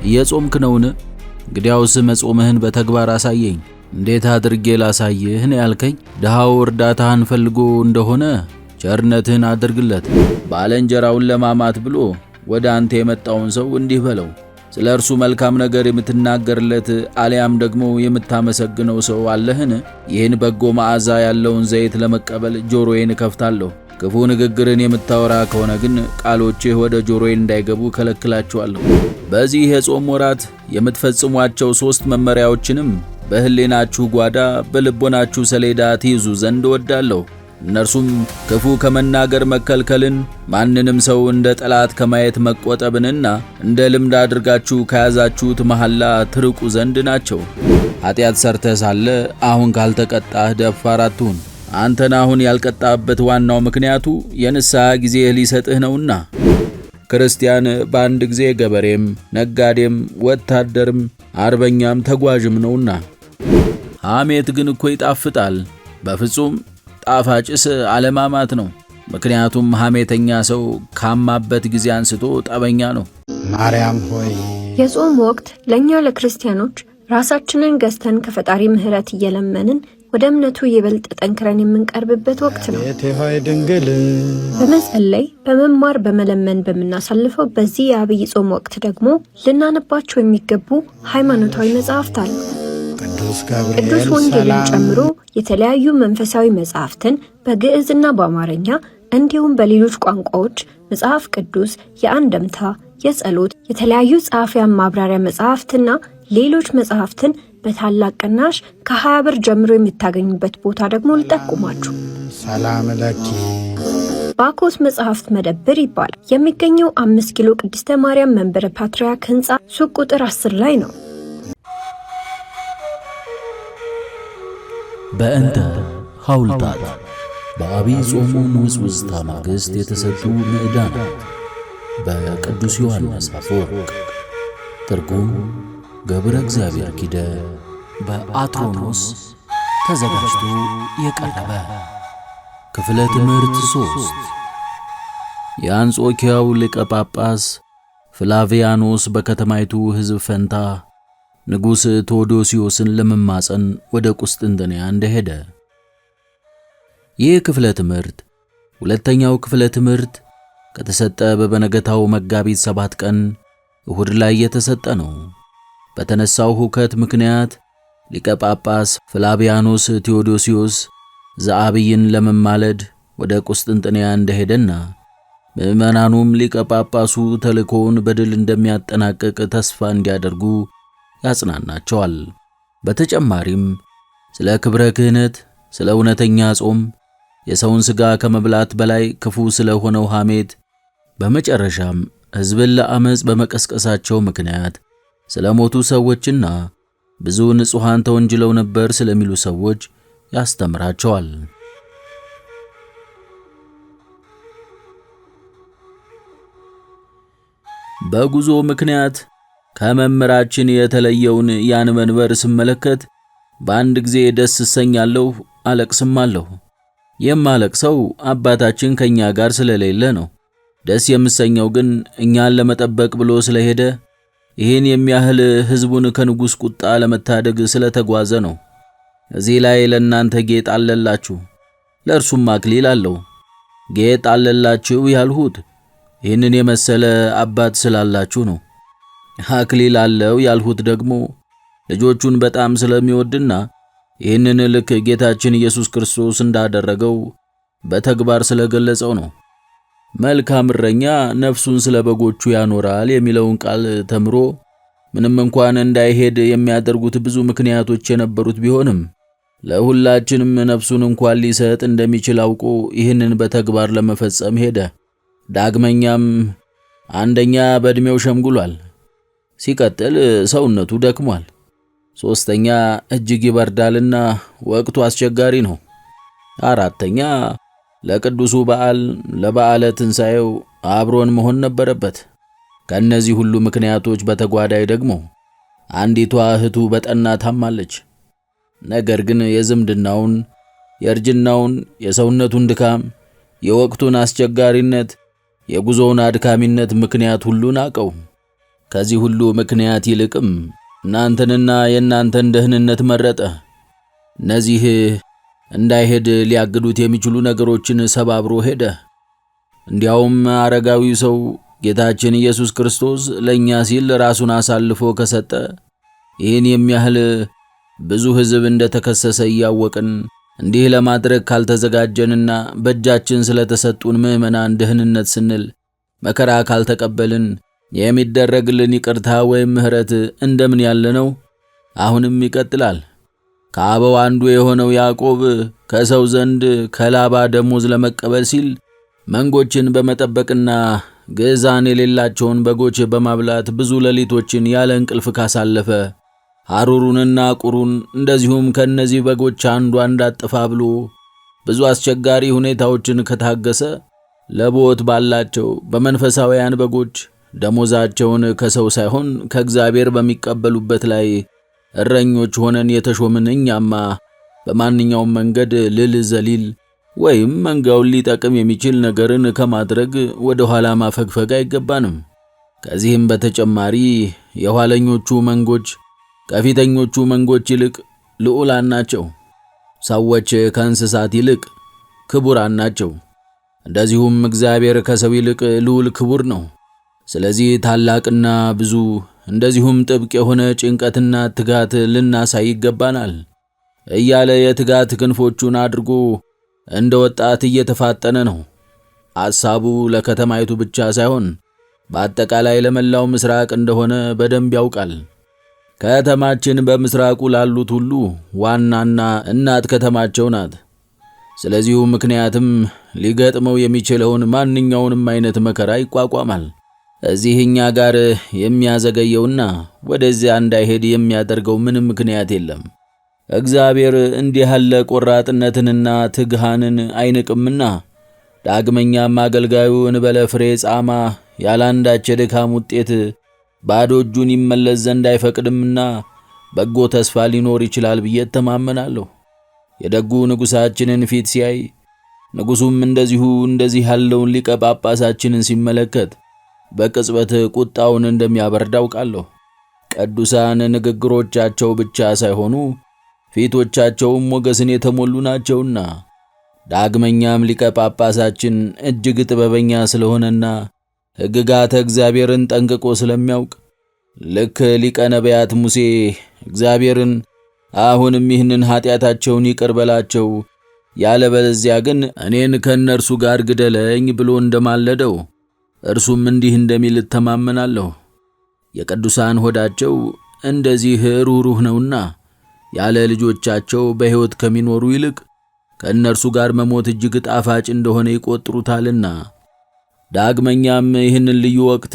እየጾምክ ነውን? እንግዲያውስ መጾምህን በተግባር አሳየኝ። እንዴት አድርጌ ላሳይህ ነው ያልከኝ? ድሃው እርዳታህን ፈልጎ እንደሆነ ቸርነትህን አድርግለት። ባልንጀራውን ለማማት ብሎ ወደ አንተ የመጣውን ሰው እንዲህ በለው፣ ስለ እርሱ መልካም ነገር የምትናገርለት አልያም ደግሞ የምታመሰግነው ሰው አለህን? ይህን በጎ መዓዛ ያለውን ዘይት ለመቀበል ጆሮዬን እከፍታለሁ። ክፉ ንግግርን የምታወራ ከሆነ ግን ቃሎችህ ወደ ጆሮዬ እንዳይገቡ ከለክላቸዋለሁ። በዚህ የጾም ወራት የምትፈጽሟቸው 3 መመሪያዎችንም በሕሊናችሁ ጓዳ በልቦናችሁ ሰሌዳ ትይዙ ዘንድ እወዳለሁ። እነርሱም ክፉ ከመናገር መከልከልን፣ ማንንም ሰው እንደ ጠላት ከማየት መቆጠብንና እንደ ልምድ አድርጋችሁ ከያዛችሁት መሐላ ትርቁ ዘንድ ናቸው። ኃጢአት ሰርተህ ሳለ አሁን ካልተቀጣህ ደፋር አትሁን። አንተን አሁን ያልቀጣበት ዋናው ምክንያቱ የንስሐ ጊዜ ሊሰጥህ ነውና። ክርስቲያን በአንድ ጊዜ ገበሬም፣ ነጋዴም፣ ወታደርም፣ አርበኛም ተጓዥም ነውና። ሐሜት ግን እኮ ይጣፍጣል። በፍጹም ጣፋጭስ አለማማት ነው። ምክንያቱም ሐሜተኛ ሰው ካማበት ጊዜ አንስቶ ጠበኛ ነው። ማርያም ሆይ የጾም ወቅት ለኛ ለክርስቲያኖች ራሳችንን ገዝተን ከፈጣሪ ምሕረት እየለመንን ወደ እምነቱ ይበልጥ ጠንክረን የምንቀርብበት ወቅት ነው። እቴ ሆይ ድንግል በመጸለይ በመማር በመለመን በመናሳልፈው በዚህ የአብይ ጾም ወቅት ደግሞ ልናነባቸው የሚገቡ ሃይማኖታዊ መጻሕፍት አሉ። ቅዱስ ወንጌልን ጨምሮ የተለያዩ መንፈሳዊ መጻሕፍትን በግዕዝና በአማርኛ እንዲሁም በሌሎች ቋንቋዎች መጽሐፍ ቅዱስ፣ የአንድምታ፣ የጸሎት፣ የተለያዩ ጸሐፊያን ማብራሪያ መጻሕፍትና ሌሎች መጻሕፍትን በታላቅ ቅናሽ ከ20 ብር ጀምሮ የምታገኙበት ቦታ ደግሞ ልጠቁማችሁ። ሰላም ለኪ ባኮስ መጽሐፍት መደብር ይባላል። የሚገኘው 5 ኪሎ ቅድስተ ማርያም መንበረ ፓትርያርክ ሕንፃ ሱቅ ቁጥር 10 ላይ ነው። በእንተ ሐውልታት በአብይ ጾሙ ውስጥ ማግስት የተሰጡ ምዕዳናት በቅዱስ ዮሐንስ አፈወርቅ። ትርጉም ገብረ እግዚአብሔር ኪደ በአትሮኖስ ተዘጋጅቶ የቀረበ ክፍለ ትምህርት 3 የአንጾኪያው ሊቀ ጳጳስ ፍላቪያኖስ በከተማይቱ ሕዝብ ፈንታ ንጉሥ ቴዎዶሲዮስን ለመማፀን ወደ ቁስጥንጥንያ እንደሄደ። ይህ ክፍለ ትምህርት ሁለተኛው ክፍለ ትምህርት ከተሰጠ በበነገታው መጋቢት 7 ቀን እሁድ ላይ የተሰጠ ነው። በተነሳው ሁከት ምክንያት ሊቀ ጳጳስ ፍላቪያኖስ ቴዎዶሲዮስ ዘአብይን ለመማለድ ወደ ቁስጥንጥንያ እንደሄደና ምዕመናኑም ሊቀ ጳጳሱ ተልእኮውን በድል እንደሚያጠናቅቅ ተስፋ እንዲያደርጉ ያጽናናቸዋል። በተጨማሪም ስለ ክብረ ክህነት፣ ስለ እውነተኛ ጾም፣ የሰውን ሥጋ ከመብላት በላይ ክፉ ስለ ሆነው ሐሜት፣ በመጨረሻም ሕዝብን ለአመፅ በመቀስቀሳቸው ምክንያት ስለ ሞቱ ሰዎችና ብዙ ንጹሐን ተወንጅለው ነበር ስለሚሉ ሰዎች ያስተምራቸዋል። በጉዞ ምክንያት ከመምህራችን የተለየውን ያን መንበር ስመለከት በአንድ ጊዜ ደስ እሰኛለሁ፣ አለቅስማለሁ። የማለቅሰው አባታችን ከኛ ጋር ስለሌለ ነው። ደስ የምሰኘው ግን እኛን ለመጠበቅ ብሎ ስለሄደ ይህን የሚያህል ሕዝቡን ከንጉሥ ቁጣ ለመታደግ ስለተጓዘ ነው። እዚህ ላይ ለእናንተ ጌጥ አለላችሁ፣ ለእርሱም አክሊል አለው። ጌጥ አለላችሁ ያልሁት ይህንን የመሰለ አባት ስላላችሁ ነው። አክሊል አለው ያልሁት ደግሞ ልጆቹን በጣም ስለሚወድና ይህንን ልክ ጌታችን ኢየሱስ ክርስቶስ እንዳደረገው በተግባር ስለገለጸው ነው። መልካም እረኛ ነፍሱን ስለ በጎቹ ያኖራል የሚለውን ቃል ተምሮ ምንም እንኳን እንዳይሄድ የሚያደርጉት ብዙ ምክንያቶች የነበሩት ቢሆንም ለሁላችንም ነፍሱን እንኳን ሊሰጥ እንደሚችል አውቆ ይህንን በተግባር ለመፈጸም ሄደ። ዳግመኛም አንደኛ በዕድሜው ሸምግሏል። ሲቀጥል ሰውነቱ ደክሟል። ሶስተኛ እጅግ ይበርዳልና ወቅቱ አስቸጋሪ ነው። አራተኛ ለቅዱሱ በዓል ለበዓለ ትንሣኤው አብሮን መሆን ነበረበት። ከእነዚህ ሁሉ ምክንያቶች በተጓዳይ ደግሞ አንዲቷ እህቱ በጠና ታማለች። ነገር ግን የዝምድናውን፣ የእርጅናውን፣ የሰውነቱን ድካም፣ የወቅቱን አስቸጋሪነት፣ የጉዞውን አድካሚነት ምክንያት ሁሉ ናቀው። ከዚህ ሁሉ ምክንያት ይልቅም እናንተንና የእናንተን ደህንነት መረጠ። እነዚህ እንዳይሄድ ሊያግዱት የሚችሉ ነገሮችን ሰባብሮ ሄደ። እንዲያውም አረጋዊው ሰው ጌታችን ኢየሱስ ክርስቶስ ለእኛ ሲል ራሱን አሳልፎ ከሰጠ ይህን የሚያህል ብዙ ሕዝብ እንደተከሰሰ እያወቅን እንዲህ ለማድረግ ካልተዘጋጀንና በእጃችን ስለተሰጡን ምዕመናን ደህንነት ስንል መከራ ካልተቀበልን የሚደረግልን ይቅርታ ወይም ምሕረት እንደምን ያለ ነው? አሁንም ይቀጥላል። ከአበው አንዱ የሆነው ያዕቆብ ከሰው ዘንድ ከላባ ደሞዝ ለመቀበል ሲል መንጎችን በመጠበቅና ግዛን የሌላቸውን በጎች በማብላት ብዙ ሌሊቶችን ያለ እንቅልፍ ካሳለፈ ሐሩሩንና ቁሩን እንደዚሁም ከነዚህ በጎች አንዷ እንዳጠፋ ብሎ ብዙ አስቸጋሪ ሁኔታዎችን ከታገሰ ለቦት ባላቸው በመንፈሳውያን በጎች ደሞዛቸውን ከሰው ሳይሆን ከእግዚአብሔር በሚቀበሉበት ላይ እረኞች ሆነን የተሾምን እኛማ በማንኛውም መንገድ ልል ዘሊል ወይም መንጋውን ሊጠቅም የሚችል ነገርን ከማድረግ ወደ ኋላ ማፈግፈግ አይገባንም። ከዚህም በተጨማሪ የኋለኞቹ መንጎች ከፊተኞቹ መንጎች ይልቅ ልዑላን ናቸው። ሰዎች ከእንስሳት ይልቅ ክቡራን ናቸው። እንደዚሁም እግዚአብሔር ከሰው ይልቅ ልዑል ክቡር ነው። ስለዚህ ታላቅና ብዙ እንደዚሁም ጥብቅ የሆነ ጭንቀትና ትጋት ልናሳይ ይገባናል እያለ የትጋት ክንፎቹን አድርጎ እንደ ወጣት እየተፋጠነ ነው። ሐሳቡ ለከተማይቱ ብቻ ሳይሆን በአጠቃላይ ለመላው ምስራቅ እንደሆነ በደንብ ያውቃል። ከተማችን በምስራቁ ላሉት ሁሉ ዋናና እናት ከተማቸው ናት። ስለዚሁ ምክንያትም ሊገጥመው የሚችለውን ማንኛውንም አይነት መከራ ይቋቋማል። እዚህ እኛ ጋር የሚያዘገየውና ወደዚያ እንዳይሄድ የሚያደርገው ምንም ምክንያት የለም። እግዚአብሔር እንዲህ ያለ ቆራጥነትንና ትግሃንን አይንቅምና ዳግመኛም አገልጋዩ እንበለ ፍሬ ጻማ ያላንዳች የድካም ውጤት ባዶ እጁን ይመለስ ዘንድ አይፈቅድምና በጎ ተስፋ ሊኖር ይችላል ብዬ እተማመናለሁ። የደጉ ንጉሣችንን ፊት ሲያይ ንጉሡም እንደዚህ ያለውን ሊቀ ጳጳሳችንን ሲመለከት በቅጽበት ቁጣውን እንደሚያበርድ አውቃለሁ። ቅዱሳን ንግግሮቻቸው ብቻ ሳይሆኑ ፊቶቻቸውም ሞገስን የተሞሉ ናቸውና ዳግመኛም ሊቀ ጳጳሳችን እጅግ ጥበበኛ ስለሆነና ሕግጋተ እግዚአብሔርን ጠንቅቆ ስለሚያውቅ ልክ ሊቀ ነቢያት ሙሴ እግዚአብሔርን አሁንም ይህንን ኃጢአታቸውን ይቅር በላቸው ያለበለዚያ ግን እኔን ከእነርሱ ጋር ግደለኝ ብሎ እንደማለደው እርሱም እንዲህ እንደሚል እተማመናለሁ። የቅዱሳን ሆዳቸው እንደዚህ ሩህሩህ ነውና ያለ ልጆቻቸው በሕይወት ከሚኖሩ ይልቅ ከእነርሱ ጋር መሞት እጅግ ጣፋጭ እንደሆነ ይቆጥሩታልና። ዳግመኛም ይህንን ልዩ ወቅት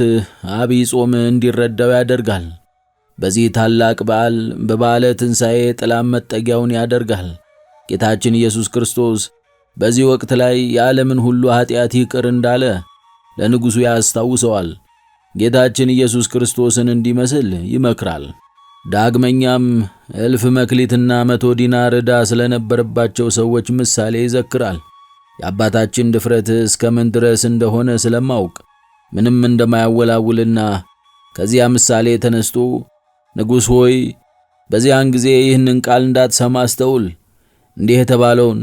አብይ ጾም እንዲረዳው ያደርጋል። በዚህ ታላቅ በዓል በበዓለ ትንሣኤ ጥላም መጠጊያውን ያደርጋል። ጌታችን ኢየሱስ ክርስቶስ በዚህ ወቅት ላይ የዓለምን ሁሉ ኃጢአት ይቅር እንዳለ ለንጉሡ ያስታውሰዋል። ጌታችን ኢየሱስ ክርስቶስን እንዲመስል ይመክራል። ዳግመኛም 1000 መክሊትና 100 ዲናር ዕዳ ስለነበረባቸው ሰዎች ምሳሌ ይዘክራል። የአባታችን ድፍረት እስከምን ድረስ እንደሆነ ስለማውቅ ምንም እንደማያወላውልና ከዚያ ምሳሌ ተነስቶ ንጉሥ ሆይ በዚያን ጊዜ ይህንን ቃል እንዳትሰማ አስተውል። እንዲህ የተባለውን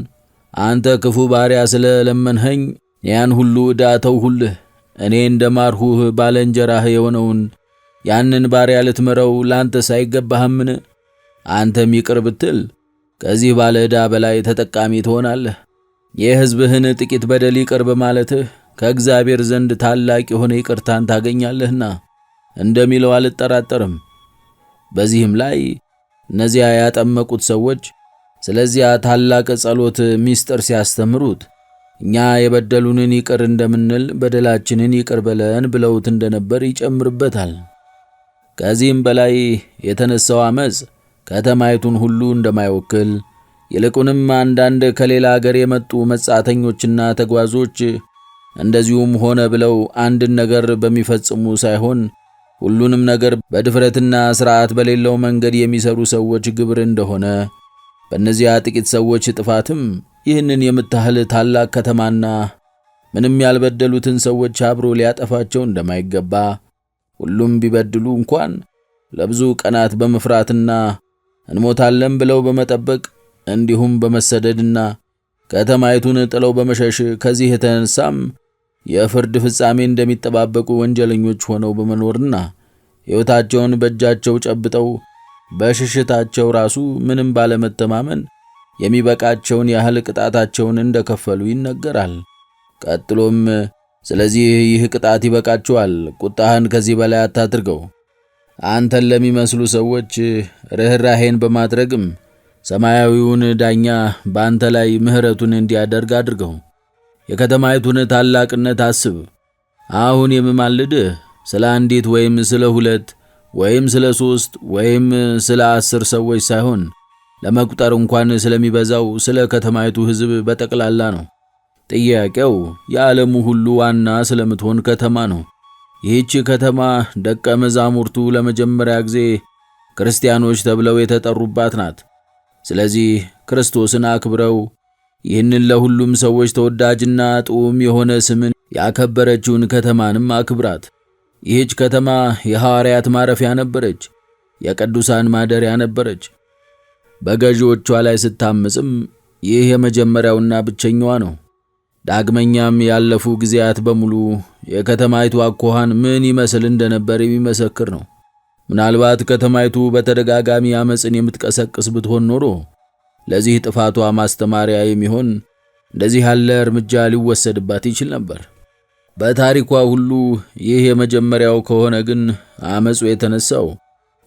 አንተ ክፉ ባሪያ ስለለመንኸኝ ያን ሁሉ ዕዳ ተውሁልህ፣ እኔ እንደማርሁህ ባልንጀራህ የሆነውን ያንን ባሪያ ልትምረው ላንተስ አይገባህምን? አንተም ይቅር ብትል ከዚህ ባለ ዕዳ በላይ ተጠቃሚ ትሆናለህ። የሕዝብህን ጥቂት በደል ይቅር በማለትህ ከእግዚአብሔር ዘንድ ታላቅ የሆነ ይቅርታን ታገኛለህና እንደሚለው አልጠራጠርም። በዚህም ላይ እነዚያ ያጠመቁት ሰዎች ስለዚያ ታላቅ ጸሎት ምስጢር ሲያስተምሩት እኛ የበደሉንን ይቅር እንደምንል በደላችንን ይቅር በለን ብለውት እንደነበር ይጨምርበታል። ከዚህም በላይ የተነሳው አመጽ ከተማይቱን ሁሉ እንደማይወክል ይልቁንም አንዳንድ ከሌላ አገር የመጡ መጻተኞችና ተጓዞች እንደዚሁም ሆነ ብለው አንድን ነገር በሚፈጽሙ ሳይሆን ሁሉንም ነገር በድፍረትና ሥርዓት በሌለው መንገድ የሚሰሩ ሰዎች ግብር እንደሆነ በእነዚያ ጥቂት ሰዎች ጥፋትም ይህንን የምታህል ታላቅ ከተማና ምንም ያልበደሉትን ሰዎች አብሮ ሊያጠፋቸው እንደማይገባ ሁሉም ቢበድሉ እንኳን ለብዙ ቀናት በመፍራትና እንሞታለን ብለው በመጠበቅ እንዲሁም በመሰደድና ከተማይቱን ጥለው በመሸሽ ከዚህ የተነሳም የፍርድ ፍጻሜ እንደሚጠባበቁ ወንጀለኞች ሆነው በመኖርና ሕይወታቸውን በእጃቸው ጨብጠው በሽሽታቸው ራሱ ምንም ባለመተማመን የሚበቃቸውን ያህል ቅጣታቸውን እንደከፈሉ ይነገራል። ቀጥሎም ስለዚህ ይህ ቅጣት ይበቃቸዋል፣ ቁጣህን ከዚህ በላይ አታድርገው። አንተን ለሚመስሉ ሰዎች ርኅራኄን በማድረግም ሰማያዊውን ዳኛ በአንተ ላይ ምሕረቱን እንዲያደርግ አድርገው። የከተማይቱን ታላቅነት አስብ። አሁን የምማልድህ ስለ አንዲት ወይም ስለ 2 ወይም ስለ 3 ወይም ስለ 10 ሰዎች ሳይሆን ለመቁጠር እንኳን ስለሚበዛው ስለ ከተማይቱ ሕዝብ በጠቅላላ ነው። ጥያቄው የዓለሙ ሁሉ ዋና ስለምትሆን ከተማ ነው። ይህች ከተማ ደቀ መዛሙርቱ ለመጀመሪያ ጊዜ ክርስቲያኖች ተብለው የተጠሩባት ናት። ስለዚህ ክርስቶስን አክብረው ይህንን ለሁሉም ሰዎች ተወዳጅና ጥዑም የሆነ ስምን ያከበረችውን ከተማንም አክብራት። ይህች ከተማ የሐዋርያት ማረፊያ ነበረች፣ የቅዱሳን ማደሪያ ነበረች። በገዢዎቿ ላይ ስታምጽም ይህ የመጀመሪያውና ብቸኛዋ ነው። ዳግመኛም ያለፉ ጊዜያት በሙሉ የከተማይቱ አኳኋን ምን ይመስል እንደነበር የሚመሰክር ነው። ምናልባት ከተማይቱ በተደጋጋሚ አመጽን የምትቀሰቅስ ብትሆን ኖሮ ለዚህ ጥፋቷ ማስተማሪያ የሚሆን እንደዚህ ያለ እርምጃ ሊወሰድባት ይችል ነበር። በታሪኳ ሁሉ ይህ የመጀመሪያው ከሆነ ግን አመጹ የተነሳው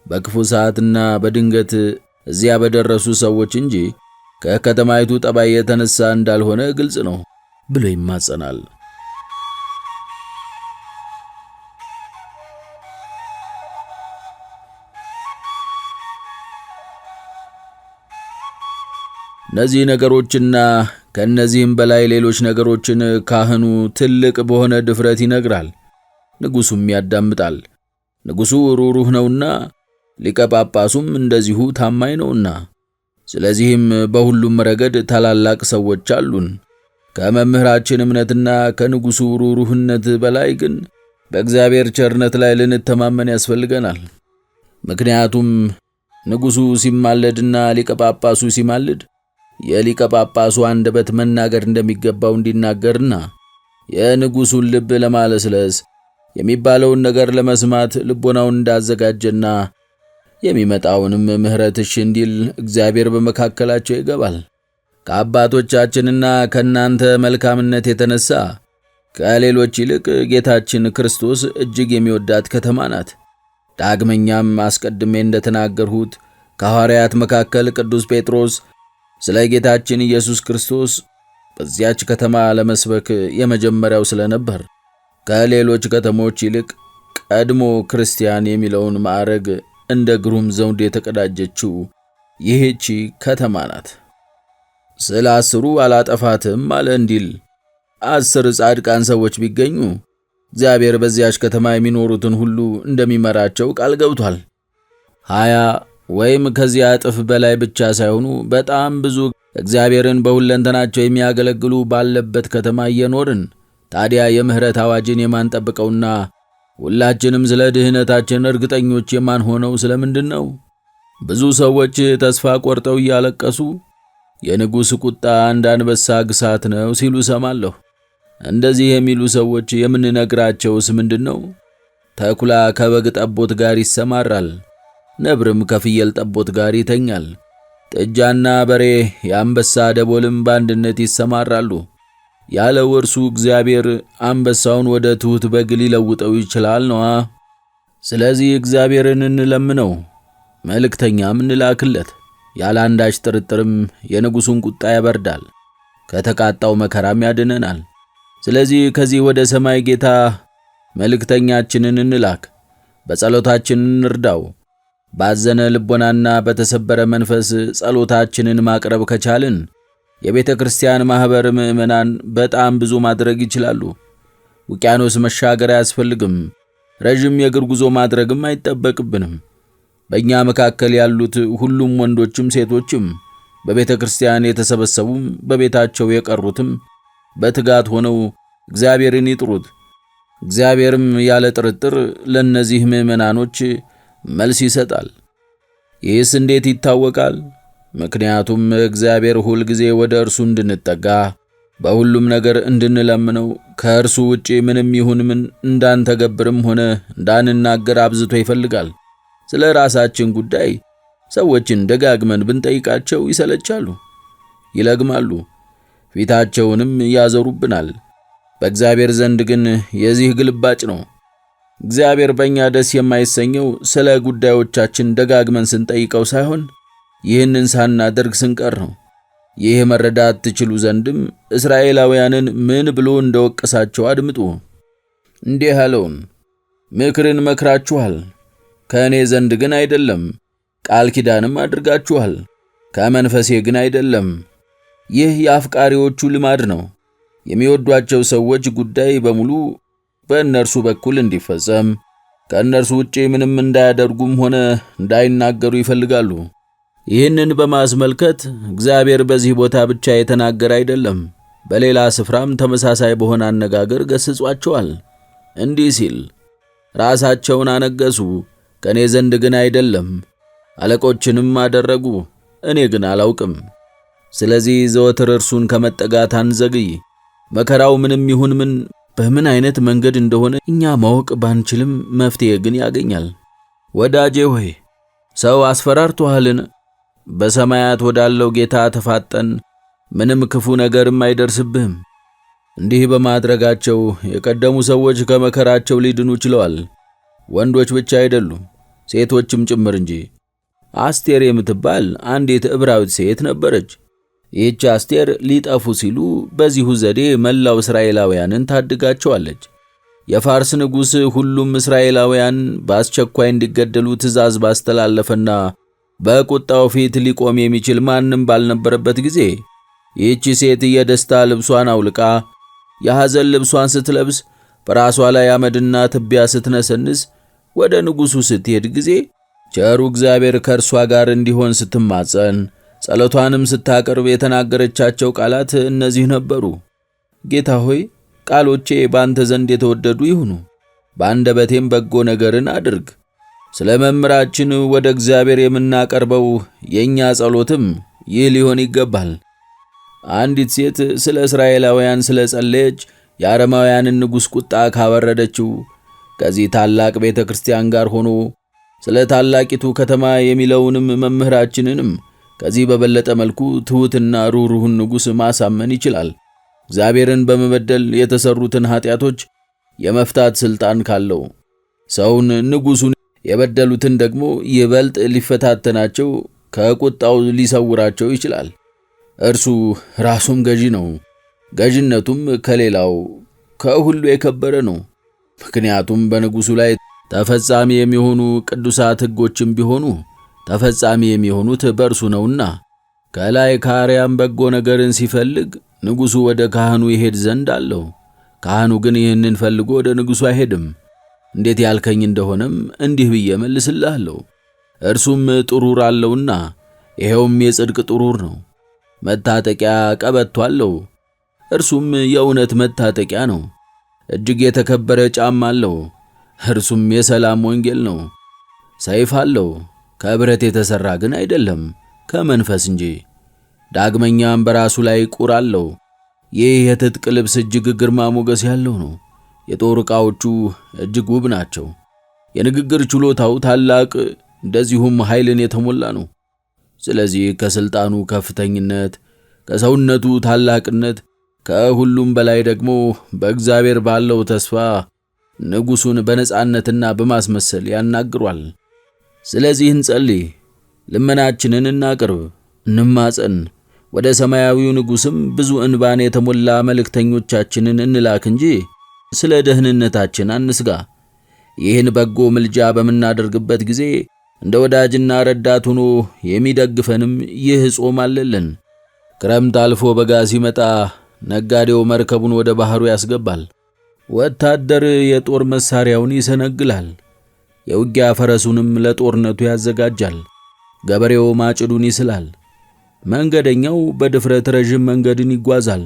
በክፉ ሰዓትና በድንገት እዚያ በደረሱ ሰዎች እንጂ ከከተማይቱ ጠባይ የተነሳ እንዳልሆነ ግልጽ ነው ብሎ ይማጸናል። እነዚህ ነገሮችና ከነዚህም በላይ ሌሎች ነገሮችን ካህኑ ትልቅ በሆነ ድፍረት ይነግራል። ንጉሡም ያዳምጣል። ንጉሡ ሩሩህ ነውና ሊቀ ጳጳሱም እንደዚሁ ታማኝ ነውና፣ ስለዚህም በሁሉም ረገድ ታላላቅ ሰዎች አሉን። ከመምህራችን እምነትና ከንጉሡ ሩሩህነት በላይ ግን በእግዚአብሔር ቸርነት ላይ ልንተማመን ያስፈልገናል። ምክንያቱም ንጉሡ ሲማለድና ሊቀ ጳጳሱ ሲማልድ የሊቀ ጳጳሱ አንደበት መናገር እንደሚገባው እንዲናገርና የንጉሡን ልብ ለማለስለስ የሚባለውን ነገር ለመስማት ልቦናውን እንዳዘጋጀና የሚመጣውንም ምሕረትሽ እንዲል እግዚአብሔር በመካከላቸው ይገባል። ከአባቶቻችንና ከእናንተ መልካምነት የተነሳ ከሌሎች ይልቅ ጌታችን ክርስቶስ እጅግ የሚወዳት ከተማ ናት። ዳግመኛም አስቀድሜ እንደተናገርሁት ከሐዋርያት መካከል ቅዱስ ጴጥሮስ ስለ ጌታችን ኢየሱስ ክርስቶስ በዚያች ከተማ ለመስበክ የመጀመሪያው ስለነበር ከሌሎች ከተሞች ይልቅ ቀድሞ ክርስቲያን የሚለውን ማዕረግ እንደ ግሩም ዘውድ የተቀዳጀችው ይህች ከተማ ናት። ስለ 10 አላጠፋትም አለ እንዲል 10 ጻድቃን ሰዎች ቢገኙ እግዚአብሔር በዚያች ከተማ የሚኖሩትን ሁሉ እንደሚመራቸው ቃል ገብቷል። 20 ወይም ከዚያ እጥፍ በላይ ብቻ ሳይሆኑ በጣም ብዙ እግዚአብሔርን በሁለንተናቸው የሚያገለግሉ ባለበት ከተማ እየኖርን ታዲያ የምህረት አዋጅን የማንጠብቀውና ሁላችንም ስለ ድህነታችን እርግጠኞች የማንሆነው ስለምንድን ነው? ብዙ ሰዎች ተስፋ ቆርጠው እያለቀሱ የንጉሥ ቁጣ እንደ አንበሳ ግሳት ነው ሲሉ ሰማለሁ። እንደዚህ የሚሉ ሰዎች የምንነግራቸውስ ምንድን ነው? ተኩላ ከበግ ጠቦት ጋር ይሰማራል፣ ነብርም ከፍየል ጠቦት ጋር ይተኛል። ጥጃና በሬ የአንበሳ ደቦልም በአንድነት ይሰማራሉ። ያለ እርሱ እግዚአብሔር አንበሳውን ወደ ትሑት በግ ሊለውጠው ይችላል ነዋ። ስለዚህ እግዚአብሔርን እንለምነው፣ መልእክተኛም እንላክለት። ያለ አንዳች ጥርጥርም የንጉሡን ቁጣ ያበርዳል፣ ከተቃጣው መከራም ያድነናል። ስለዚህ ከዚህ ወደ ሰማይ ጌታ መልእክተኛችንን እንላክ፣ በጸሎታችን እንርዳው። ባዘነ ልቦናና በተሰበረ መንፈስ ጸሎታችንን ማቅረብ ከቻልን የቤተ ክርስቲያን ማኅበር ምዕመናን በጣም ብዙ ማድረግ ይችላሉ። ውቅያኖስ መሻገር አያስፈልግም። ረዥም የእግር ጉዞ ማድረግም አይጠበቅብንም። በእኛ መካከል ያሉት ሁሉም ወንዶችም ሴቶችም በቤተ ክርስቲያን የተሰበሰቡም በቤታቸው የቀሩትም በትጋት ሆነው እግዚአብሔርን ይጥሩት። እግዚአብሔርም ያለ ጥርጥር ለእነዚህ ምዕመናኖች መልስ ይሰጣል። ይህስ እንዴት ይታወቃል? ምክንያቱም እግዚአብሔር ሁል ጊዜ ወደ እርሱ እንድንጠጋ በሁሉም ነገር እንድንለምነው ከእርሱ ውጪ ምንም ይሁን ምን እንዳንተገብርም ሆነ እንዳንናገር አብዝቶ ይፈልጋል። ስለ ራሳችን ጉዳይ ሰዎችን ደጋግመን ብንጠይቃቸው ይሰለቻሉ፣ ይለግማሉ፣ ፊታቸውንም ያዞሩብናል። በእግዚአብሔር ዘንድ ግን የዚህ ግልባጭ ነው። እግዚአብሔር በእኛ ደስ የማይሰኘው ስለ ጉዳዮቻችን ደጋግመን ስንጠይቀው ሳይሆን ይህንን ሳናደርግ ስንቀር ነው። ይህ መረዳት ትችሉ ዘንድም እስራኤላውያንን ምን ብሎ እንደወቀሳቸው አድምጡ። እንዲህ አለውን፣ ምክርን መክራችኋል፣ ከእኔ ዘንድ ግን አይደለም፣ ቃል ኪዳንም አድርጋችኋል፣ ከመንፈሴ ግን አይደለም። ይህ የአፍቃሪዎቹ ልማድ ነው። የሚወዷቸው ሰዎች ጉዳይ በሙሉ በእነርሱ በኩል እንዲፈጸም ከእነርሱ ውጪ ምንም እንዳያደርጉም ሆነ እንዳይናገሩ ይፈልጋሉ። ይህንን በማስመልከት እግዚአብሔር በዚህ ቦታ ብቻ የተናገረ አይደለም፣ በሌላ ስፍራም ተመሳሳይ በሆነ አነጋገር ገስጿቸዋል። እንዲህ ሲል፣ ራሳቸውን አነገሱ፣ ከእኔ ዘንድ ግን አይደለም፣ አለቆችንም አደረጉ፣ እኔ ግን አላውቅም። ስለዚህ ዘወትር እርሱን ከመጠጋት አንዘግይ። መከራው ምንም ይሁን ምን በምን አይነት መንገድ እንደሆነ እኛ ማወቅ ባንችልም መፍትሄ ግን ያገኛል። ወዳጄ ሆይ ሰው አስፈራርቶሃልን? በሰማያት ወዳለው ጌታ ተፋጠን፣ ምንም ክፉ ነገርም አይደርስብህም። እንዲህ በማድረጋቸው የቀደሙ ሰዎች ከመከራቸው ሊድኑ ችለዋል። ወንዶች ብቻ አይደሉም፣ ሴቶችም ጭምር እንጂ። አስቴር የምትባል አንዲት ዕብራዊት ሴት ነበረች። ይህች አስቴር ሊጠፉ ሲሉ በዚሁ ዘዴ መላው እስራኤላውያንን ታድጋቸዋለች። የፋርስ ንጉሥ ሁሉም እስራኤላውያን በአስቸኳይ እንዲገደሉ ትእዛዝ ባስተላለፈና በቁጣው ፊት ሊቆም የሚችል ማንም ባልነበረበት ጊዜ ይህች ሴት የደስታ ልብሷን አውልቃ የሐዘን ልብሷን ስትለብስ በራሷ ላይ አመድና ትቢያ ስትነሰንስ ወደ ንጉሡ ስትሄድ ጊዜ ቸሩ እግዚአብሔር ከእርሷ ጋር እንዲሆን ስትማጸን ጸሎቷንም ስታቀርብ የተናገረቻቸው ቃላት እነዚህ ነበሩ። ጌታ ሆይ ቃሎቼ በአንተ ዘንድ የተወደዱ ይሁኑ፣ በአንደበቴም በጎ ነገርን አድርግ። ስለ መምህራችን ወደ እግዚአብሔር የምናቀርበው የእኛ ጸሎትም ይህ ሊሆን ይገባል። አንዲት ሴት ስለ እስራኤላውያን ስለ ጸለየች የአረማውያንን ንጉሥ ቁጣ ካበረደችው ከዚህ ታላቅ ቤተ ክርስቲያን ጋር ሆኖ ስለ ታላቂቱ ከተማ የሚለውንም መምህራችንንም ከዚህ በበለጠ መልኩ ትሑትና ሩህሩህን ንጉሥ ማሳመን ይችላል። እግዚአብሔርን በመበደል የተሰሩትን ኃጢአቶች የመፍታት ሥልጣን ካለው ሰውን ንጉሡን የበደሉትን ደግሞ ይበልጥ ሊፈታተናቸው ከቁጣው ሊሰውራቸው ይችላል። እርሱ ራሱም ገዢ ነው። ገዥነቱም ከሌላው ከሁሉ የከበረ ነው። ምክንያቱም በንጉሡ ላይ ተፈጻሚ የሚሆኑ ቅዱሳት ሕጎችም ቢሆኑ ተፈጻሚ የሚሆኑት በእርሱ ነውና። ከላይ ከአርያም በጎ ነገርን ሲፈልግ ንጉሡ ወደ ካህኑ ይሄድ ዘንድ አለው። ካህኑ ግን ይህንን ፈልጎ ወደ ንጉሡ አይሄድም። እንዴት ያልከኝ እንደሆነም እንዲህ ብዬ መልስልሃለሁ። እርሱም ጥሩር አለውና ይሄውም የጽድቅ ጥሩር ነው። መታጠቂያ ቀበቶ አለው፣ እርሱም የእውነት መታጠቂያ ነው። እጅግ የተከበረ ጫማ አለው፣ እርሱም የሰላም ወንጌል ነው። ሰይፍ አለው፣ ከብረት የተሠራ ግን አይደለም፣ ከመንፈስ እንጂ። ዳግመኛም በራሱ ላይ ቁር አለው። ይህ የትጥቅ ልብስ እጅግ ግርማ ሞገስ ያለው ነው። የጦር ዕቃዎቹ እጅግ ውብ ናቸው። የንግግር ችሎታው ታላቅ፣ እንደዚሁም ኃይልን የተሞላ ነው። ስለዚህ ከሥልጣኑ ከፍተኝነት፣ ከሰውነቱ ታላቅነት፣ ከሁሉም በላይ ደግሞ በእግዚአብሔር ባለው ተስፋ ንጉሡን በነጻነትና በማስመሰል ያናግሯል። ስለዚህ እንጸልይ፣ ልመናችንን እናቅርብ፣ እንማጸን። ወደ ሰማያዊው ንጉሥም ብዙ እንባን የተሞላ መልእክተኞቻችንን እንላክ እንጂ ስለ ደህንነታችን አንስጋ። ይህን በጎ ምልጃ በምናደርግበት ጊዜ እንደ ወዳጅና ረዳት ሆኖ የሚደግፈንም ይህ ጾም አለልን። ክረምት አልፎ በጋ ሲመጣ ነጋዴው መርከቡን ወደ ባህሩ ያስገባል። ወታደር የጦር መሳሪያውን ይሰነግላል፣ የውጊያ ፈረሱንም ለጦርነቱ ያዘጋጃል። ገበሬው ማጭዱን ይስላል፣ መንገደኛው በድፍረት ረዥም መንገድን ይጓዛል።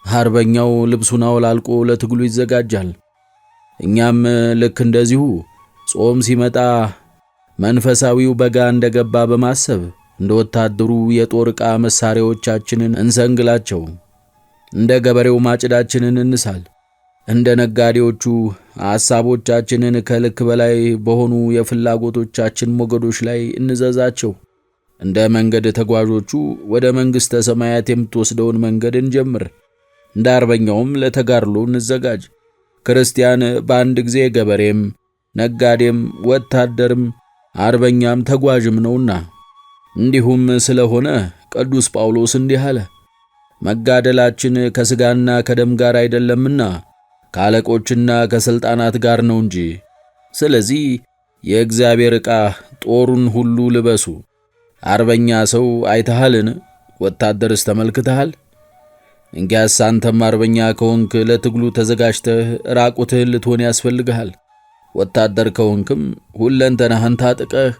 አርበኛው ልብሱን አውላልቆ ለትግሉ ይዘጋጃል። እኛም ልክ እንደዚሁ ጾም ሲመጣ መንፈሳዊው በጋ እንደገባ በማሰብ እንደ ወታደሩ የጦር ዕቃ መሳሪያዎቻችንን እንሰንግላቸው፣ እንደ ገበሬው ማጭዳችንን እንሳል፣ እንደ ነጋዴዎቹ ሐሳቦቻችንን ከልክ በላይ በሆኑ የፍላጎቶቻችን ሞገዶች ላይ እንዘዛቸው፣ እንደ መንገድ ተጓዦቹ ወደ መንግሥተ ሰማያት የምትወስደውን መንገድ እንጀምር፣ እንደ አርበኛውም ለተጋድሎ እንዘጋጅ። ክርስቲያን በአንድ ጊዜ ገበሬም፣ ነጋዴም፣ ወታደርም፣ አርበኛም ተጓዥም ነውና። እንዲሁም ስለሆነ ቅዱስ ጳውሎስ እንዲህ አለ፣ መጋደላችን ከሥጋና ከደም ጋር አይደለምና ከአለቆችና ከሥልጣናት ጋር ነው እንጂ። ስለዚህ የእግዚአብሔር ዕቃ ጦሩን ሁሉ ልበሱ። አርበኛ ሰው አይተሃልን? ወታደርስ ተመልክተሃል? እንኪያስ አንተም አርበኛ ከሆንክ ለትግሉ ተዘጋጅተህ ራቁትህን ልትሆን ያስፈልግሃል። ወታደር ከሆንክም ሁለንተናህን ታጥቀህ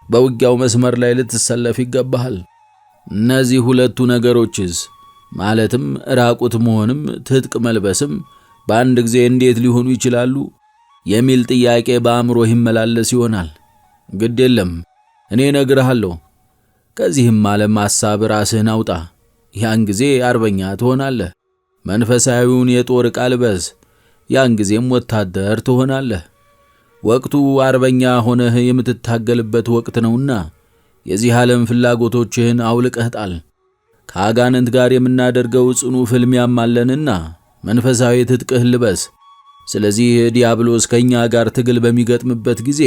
በውጊያው መስመር ላይ ልትሰለፍ ይገባሃል። እነዚህ ሁለቱ ነገሮችስ ማለትም ራቁት መሆንም ትጥቅ መልበስም በአንድ ጊዜ እንዴት ሊሆኑ ይችላሉ የሚል ጥያቄ በአእምሮህ ይመላለስ ይሆናል። ግድ የለም እኔ እነግርሃለሁ። ከዚህም ዓለም ሐሳብ ራስህን አውጣ። ያን ጊዜ አርበኛ ትሆናለህ። መንፈሳዊውን የጦር ዕቃ ልበስ። ያን ጊዜም ወታደር ትሆናለህ። ወቅቱ አርበኛ ሆነህ የምትታገልበት ወቅት ነውና የዚህ ዓለም ፍላጎቶችህን አውልቀህ ጣል። ከአጋንንት ጋር የምናደርገው ጽኑ ፍልሚያም አለንና መንፈሳዊ ትጥቅህን ልበስ። ስለዚህ ዲያብሎስ ከእኛ ጋር ትግል በሚገጥምበት ጊዜ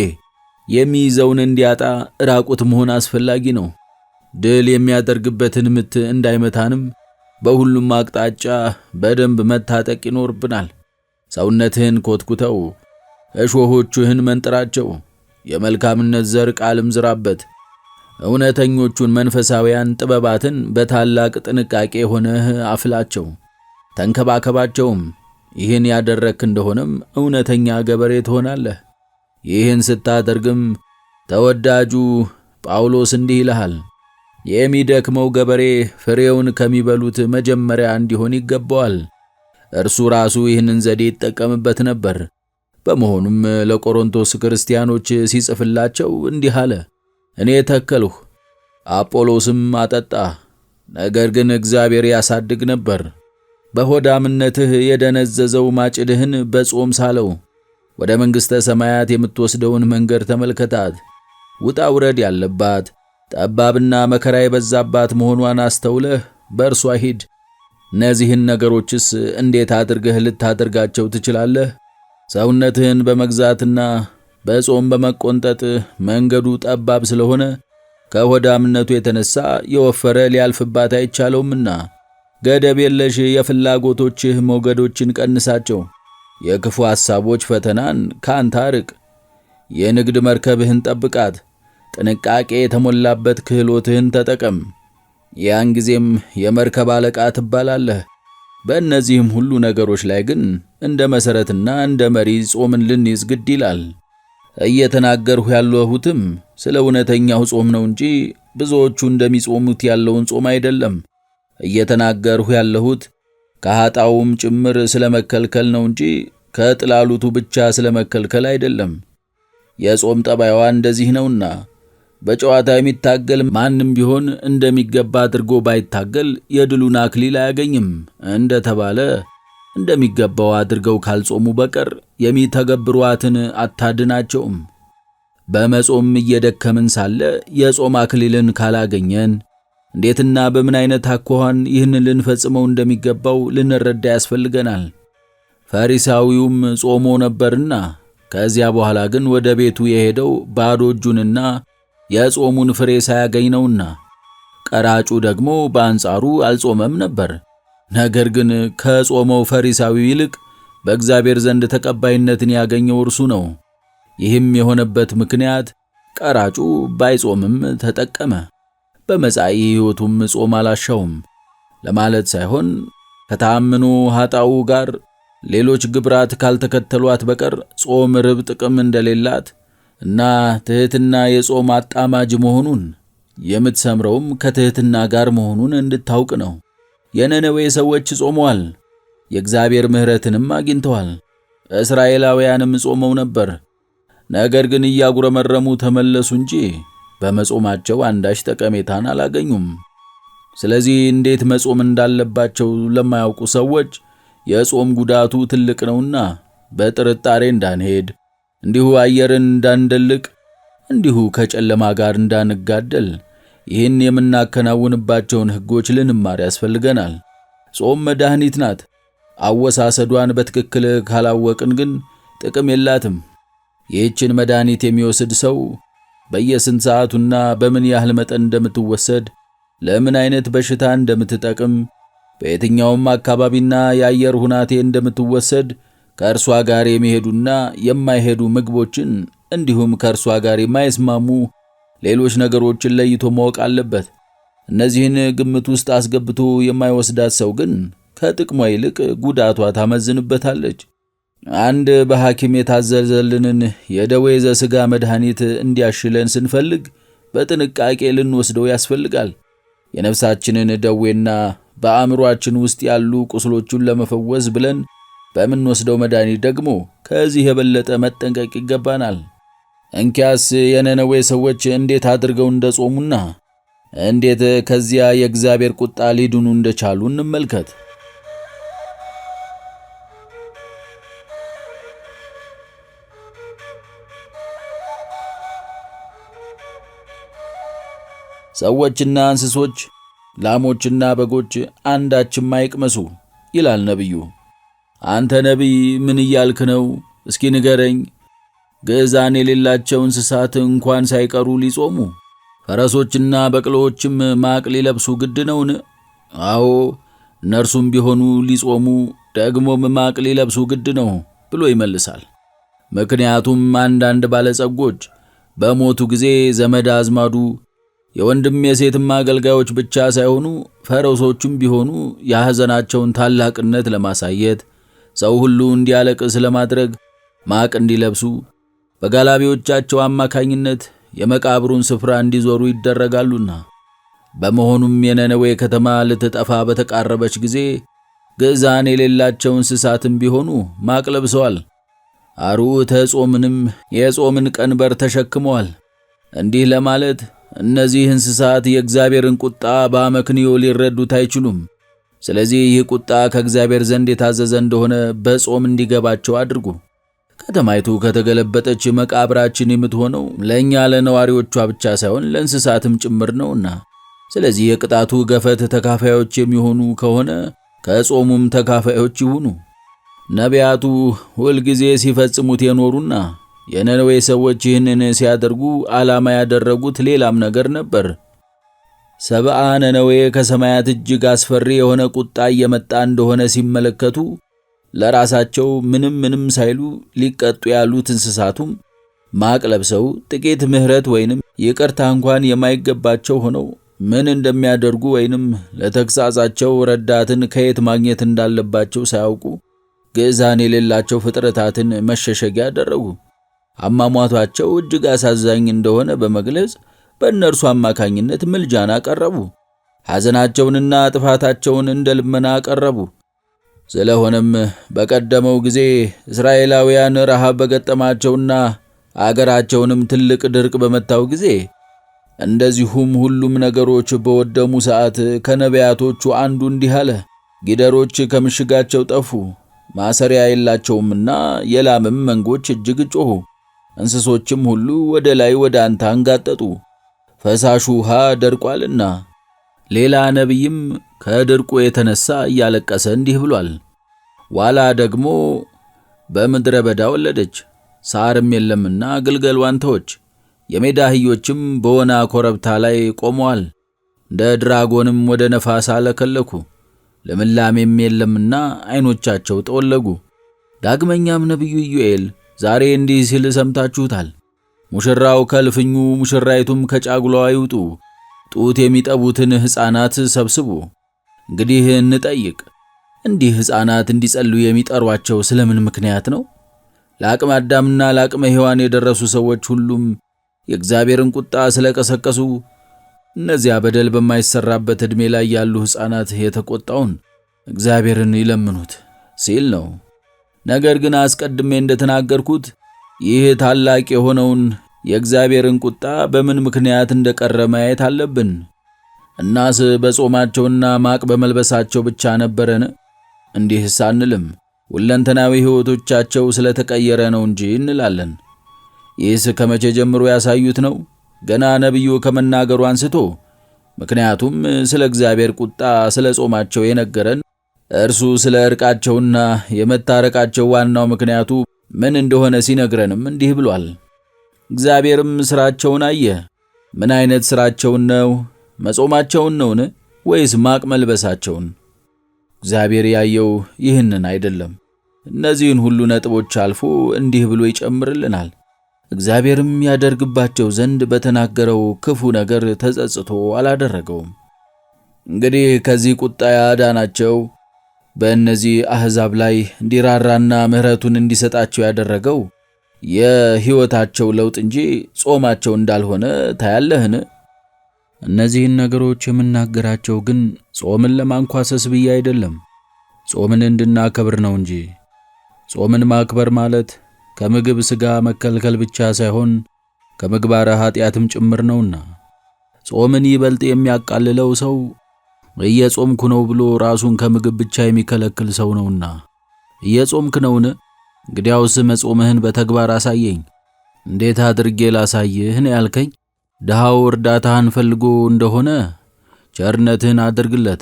የሚይዘውን እንዲያጣ ራቁት መሆን አስፈላጊ ነው። ድል የሚያደርግበትን ምት እንዳይመታንም በሁሉም አቅጣጫ በደንብ መታጠቅ ይኖርብናል። ሰውነትህን ኮትኩተው፣ እሾሆችህን መንጥራቸው፣ የመልካምነት ዘር ቃልም ዝራበት። እውነተኞቹን መንፈሳውያን ጥበባትን በታላቅ ጥንቃቄ ሆነህ አፍላቸው፣ ተንከባከባቸውም። ይህን ያደረክ እንደሆነም እውነተኛ ገበሬ ትሆናለህ። ይህን ስታደርግም ተወዳጁ ጳውሎስ እንዲህ ይልሃል፣ የሚደክመው ገበሬ ፍሬውን ከሚበሉት መጀመሪያ እንዲሆን ይገባዋል። እርሱ ራሱ ይህንን ዘዴ ይጠቀምበት ነበር። በመሆኑም ለቆሮንቶስ ክርስቲያኖች ሲጽፍላቸው እንዲህ አለ፣ እኔ ተከልሁ፣ አጶሎስም አጠጣ፣ ነገር ግን እግዚአብሔር ያሳድግ ነበር። በሆዳምነትህ የደነዘዘው ማጭድህን በጾም ሳለው። ወደ መንግሥተ ሰማያት የምትወስደውን መንገድ ተመልከታት። ውጣ ውረድ ያለባት ጠባብና መከራ የበዛባት መሆኗን አስተውለህ በእርሷ ሂድ። እነዚህን ነገሮችስ እንዴት አድርገህ ልታደርጋቸው ትችላለህ? ሰውነትህን በመግዛትና በጾም በመቆንጠጥ መንገዱ ጠባብ ስለሆነ ከሆዳምነቱ የተነሳ የወፈረ ሊያልፍባት አይቻለውምና ገደብ የለሽ የፍላጎቶችህ ሞገዶችን ቀንሳቸው። የክፉ ሐሳቦች ፈተናን ካንተ አርቅ። የንግድ መርከብህን ጠብቃት። ጥንቃቄ የተሞላበት ክህሎትህን ተጠቀም። ያን ጊዜም የመርከብ አለቃ ትባላለህ። በእነዚህም ሁሉ ነገሮች ላይ ግን እንደ መሠረትና እንደ መሪ ጾምን ልንይዝ ግድ ይላል። እየተናገርሁ ያለሁትም ስለ እውነተኛው ጾም ነው እንጂ ብዙዎቹ እንደሚጾሙት ያለውን ጾም አይደለም። እየተናገርሁ ያለሁት ከኃጣውም ጭምር ስለ መከልከል ነው እንጂ ከጥላሉቱ ብቻ ስለ መከልከል አይደለም። የጾም ጠባይዋ እንደዚህ ነውና በጨዋታ የሚታገል ማንም ቢሆን እንደሚገባ አድርጎ ባይታገል የድሉን አክሊል አያገኝም እንደተባለ እንደሚገባው አድርገው ካልጾሙ በቀር የሚተገብሯትን አታድናቸውም። በመጾም እየደከምን ሳለ የጾም አክሊልን ካላገኘን እንዴትና በምን አይነት አኳኋን ይህንን ልንፈጽመው እንደሚገባው ልንረዳ ያስፈልገናል። ፈሪሳዊውም ጾሞ ነበርና ከዚያ በኋላ ግን ወደ ቤቱ የሄደው ባዶ እጁንና የጾሙን ፍሬ ሳያገኝ ነውና፣ ቀራጩ ደግሞ በአንጻሩ አልጾመም ነበር። ነገር ግን ከጾመው ፈሪሳዊ ይልቅ በእግዚአብሔር ዘንድ ተቀባይነትን ያገኘው እርሱ ነው። ይህም የሆነበት ምክንያት ቀራጩ ባይጾምም ተጠቀመ፣ በመጻኢ ሕይወቱም ጾም አላሻውም ለማለት ሳይሆን ከታምኑ ኃጣው ጋር ሌሎች ግብራት ካልተከተሏት በቀር ጾም ርብ ጥቅም እንደሌላት እና ትሕትና የጾም አጣማጅ መሆኑን የምትሰምረውም ከትሕትና ጋር መሆኑን እንድታውቅ ነው። የነነዌ ሰዎች ጾመዋል፣ የእግዚአብሔር ምሕረትንም አግኝተዋል። እስራኤላውያንም ጾመው ነበር። ነገር ግን እያጉረመረሙ ተመለሱ እንጂ በመጾማቸው አንዳች ጠቀሜታን አላገኙም። ስለዚህ እንዴት መጾም እንዳለባቸው ለማያውቁ ሰዎች የጾም ጉዳቱ ትልቅ ነውና በጥርጣሬ እንዳንሄድ፣ እንዲሁ አየርን እንዳንደልቅ፣ እንዲሁ ከጨለማ ጋር እንዳንጋደል ይህን የምናከናውንባቸውን ሕጎች ልንማር ያስፈልገናል። ጾም መድኃኒት ናት። አወሳሰዷን በትክክል ካላወቅን ግን ጥቅም የላትም። ይህችን መድኃኒት የሚወስድ ሰው በየስንት ሰዓቱና በምን ያህል መጠን እንደምትወሰድ፣ ለምን አይነት በሽታ እንደምትጠቅም፣ በየትኛውም አካባቢና የአየር ሁናቴ እንደምትወሰድ፣ ከእርሷ ጋር የሚሄዱና የማይሄዱ ምግቦችን እንዲሁም ከእርሷ ጋር የማይስማሙ ሌሎች ነገሮችን ለይቶ ማወቅ አለበት። እነዚህን ግምት ውስጥ አስገብቶ የማይወስዳት ሰው ግን ከጥቅሟ ይልቅ ጉዳቷ ታመዝንበታለች። አንድ በሐኪም የታዘዘልንን የደዌ ዘሥጋ መድኃኒት እንዲያሽለን ስንፈልግ በጥንቃቄ ልንወስደው ያስፈልጋል። የነፍሳችንን ደዌና በአእምሮአችን ውስጥ ያሉ ቁስሎቹን ለመፈወስ ብለን በምንወስደው መድኃኒት ደግሞ ከዚህ የበለጠ መጠንቀቅ ይገባናል። እንኪያስ የነነዌ ሰዎች እንዴት አድርገው እንደጾሙና እንዴት ከዚያ የእግዚአብሔር ቁጣ ሊድኑ እንደቻሉ እንመልከት። ሰዎችና እንስሶች፣ ላሞችና በጎች አንዳችም አይቅመሱ ይላል ነቢዩ። አንተ ነቢይ ምን እያልክ ነው? እስኪ ንገረኝ። ግዕዛን የሌላቸው እንስሳት እንኳን ሳይቀሩ ሊጾሙ፣ ፈረሶችና በቅሎዎችም ማቅ ሊለብሱ ግድ ነውን? አዎ እነርሱም ቢሆኑ ሊጾሙ ደግሞም ማቅ ሊለብሱ ግድ ነው ብሎ ይመልሳል። ምክንያቱም አንዳንድ ባለጸጎች በሞቱ ጊዜ ዘመድ አዝማዱ የወንድም የሴትም አገልጋዮች ብቻ ሳይሆኑ ፈረሶቹም ቢሆኑ የሐዘናቸውን ታላቅነት ለማሳየት ሰው ሁሉ እንዲያለቅስ ለማድረግ ማቅ እንዲለብሱ በጋላቢዎቻቸው አማካኝነት የመቃብሩን ስፍራ እንዲዞሩ ይደረጋሉና። በመሆኑም የነነዌ ከተማ ልትጠፋ በተቃረበች ጊዜ ግዕዛን የሌላቸው እንስሳትም ቢሆኑ ማቅ ለብሰዋል። አርዑተ ጾምንም የጾምን ቀንበር ተሸክመዋል። እንዲህ ለማለት እነዚህ እንስሳት የእግዚአብሔርን ቁጣ በአመክንዮ ሊረዱት አይችሉም። ስለዚህ ይህ ቁጣ ከእግዚአብሔር ዘንድ የታዘዘ እንደሆነ በጾም እንዲገባቸው አድርጉ። ከተማይቱ ከተገለበጠች መቃብራችን የምትሆነው ለእኛ ለነዋሪዎቿ ብቻ ሳይሆን ለእንስሳትም ጭምር ነውና፣ ስለዚህ የቅጣቱ ገፈት ተካፋዮች የሚሆኑ ከሆነ ከጾሙም ተካፋዮች ይሁኑ። ነቢያቱ ሁልጊዜ ሲፈጽሙት የኖሩና የነነዌ ሰዎች ይህንን ሲያደርጉ ዓላማ ያደረጉት ሌላም ነገር ነበር። ሰብአ ነነዌ ከሰማያት እጅግ አስፈሪ የሆነ ቁጣ እየመጣ እንደሆነ ሲመለከቱ ለራሳቸው ምንም ሳይሉ ሊቀጡ ያሉት እንስሳቱም ማቅ ለብሰው ጥቂት ምሕረት ወይንም ይቅርታ እንኳን የማይገባቸው ሆነው ምን እንደሚያደርጉ ወይንም ለተግሣጻቸው ረዳትን ከየት ማግኘት እንዳለባቸው ሳያውቁ ግዕዛን የሌላቸው ፍጥረታትን መሸሸጊያ አደረጉ። አሟሟታቸው እጅግ አሳዛኝ እንደሆነ በመግለጽ በእነርሱ አማካኝነት ምልጃን አቀረቡ። ሐዘናቸውንና ጥፋታቸውን እንደ ልመና አቀረቡ። ስለሆነም በቀደመው ጊዜ እስራኤላውያን ረሃብ በገጠማቸውና አገራቸውንም ትልቅ ድርቅ በመታው ጊዜ እንደዚሁም ሁሉም ነገሮች በወደሙ ሰዓት ከነቢያቶቹ አንዱ እንዲህ አለ። ጊደሮች ከምሽጋቸው ጠፉ፣ ማሰሪያ የላቸውምና የላምም መንጎች እጅግ ጮኹ። እንስሶችም ሁሉ ወደ ላይ ወደ አንተ አንጋጠጡ፣ ፈሳሹ ውሃ ደርቋልና። ሌላ ነቢይም ከድርቁ የተነሳ እያለቀሰ እንዲህ ብሏል። ዋላ ደግሞ በምድረ በዳ ወለደች፣ ሳርም የለምና ግልገሏን ተወች። የሜዳ አህዮችም በወና ኮረብታ ላይ ቆመዋል፣ እንደ ድራጎንም ወደ ነፋስ አለከለኩ። ልምላሜም የለምና ዓይኖቻቸው ጠወለጉ። ዳግመኛም ነቢዩ ኢዩኤል ዛሬ እንዲህ ሲል ሰምታችሁታል። ሙሽራው ከልፍኙ ሙሽራይቱም ከጫጉላዋ ይውጡ፣ ጡት የሚጠቡትን ሕፃናት ሰብስቡ። እንግዲህ እንጠይቅ፣ እንዲህ ሕፃናት እንዲጸልዩ የሚጠሯቸው ስለምን ምክንያት ነው? ለአቅመ አዳምና ለአቅመ ሔዋን የደረሱ ሰዎች ሁሉም የእግዚአብሔርን ቁጣ ስለቀሰቀሱ እነዚያ በደል በማይሰራበት ዕድሜ ላይ ያሉ ሕፃናት የተቆጣውን እግዚአብሔርን ይለምኑት ሲል ነው። ነገር ግን አስቀድሜ እንደተናገርኩት ይህ ታላቅ የሆነውን የእግዚአብሔርን ቁጣ በምን ምክንያት እንደቀረ ማየት አለብን። እናስ በጾማቸውና ማቅ በመልበሳቸው ብቻ ነበረን? እንዲህስ አንልም። ሁለንተናዊ ሕይወቶቻቸው ስለተቀየረ ነው እንጂ እንላለን። ይህስ ከመቼ ጀምሮ ያሳዩት ነው? ገና ነቢዩ ከመናገሩ አንስቶ። ምክንያቱም ስለ እግዚአብሔር ቁጣ ስለ ጾማቸው የነገረን እርሱ ስለ ዕርቃቸውና የመታረቃቸው ዋናው ምክንያቱ ምን እንደሆነ ሲነግረንም እንዲህ ብሏል። እግዚአብሔርም ሥራቸውን አየ። ምን አይነት ሥራቸውን ነው? መጾማቸውን ነውን? ወይስ ማቅ መልበሳቸውን? እግዚአብሔር ያየው ይህንን አይደለም። እነዚህን ሁሉ ነጥቦች አልፎ እንዲህ ብሎ ይጨምርልናል። እግዚአብሔርም ያደርግባቸው ዘንድ በተናገረው ክፉ ነገር ተጸጽቶ አላደረገውም። እንግዲህ ከዚህ ቁጣ ያዳናቸው በእነዚህ አሕዛብ ላይ እንዲራራና ምሕረቱን እንዲሰጣቸው ያደረገው የሕይወታቸው ለውጥ እንጂ ጾማቸው እንዳልሆነ ታያለህን? እነዚህን ነገሮች የምናገራቸው ግን ጾምን ለማንኳሰስ ብዬ አይደለም፣ ጾምን እንድናከብር ነው እንጂ። ጾምን ማክበር ማለት ከምግብ ሥጋ መከልከል ብቻ ሳይሆን ከምግባረ ኀጢአትም ጭምር ነውና። ጾምን ይበልጥ የሚያቃልለው ሰው እየጾምኩ ነው ብሎ ራሱን ከምግብ ብቻ የሚከለክል ሰው ነውና። እየጾምክ ነውን? እንግዲያውስ መጾምህን በተግባር አሳየኝ። እንዴት አድርጌ ላሳይህ ነው ያልከኝ? ድሃው እርዳታህን ፈልጎ እንደሆነ ቸርነትህን አድርግለት።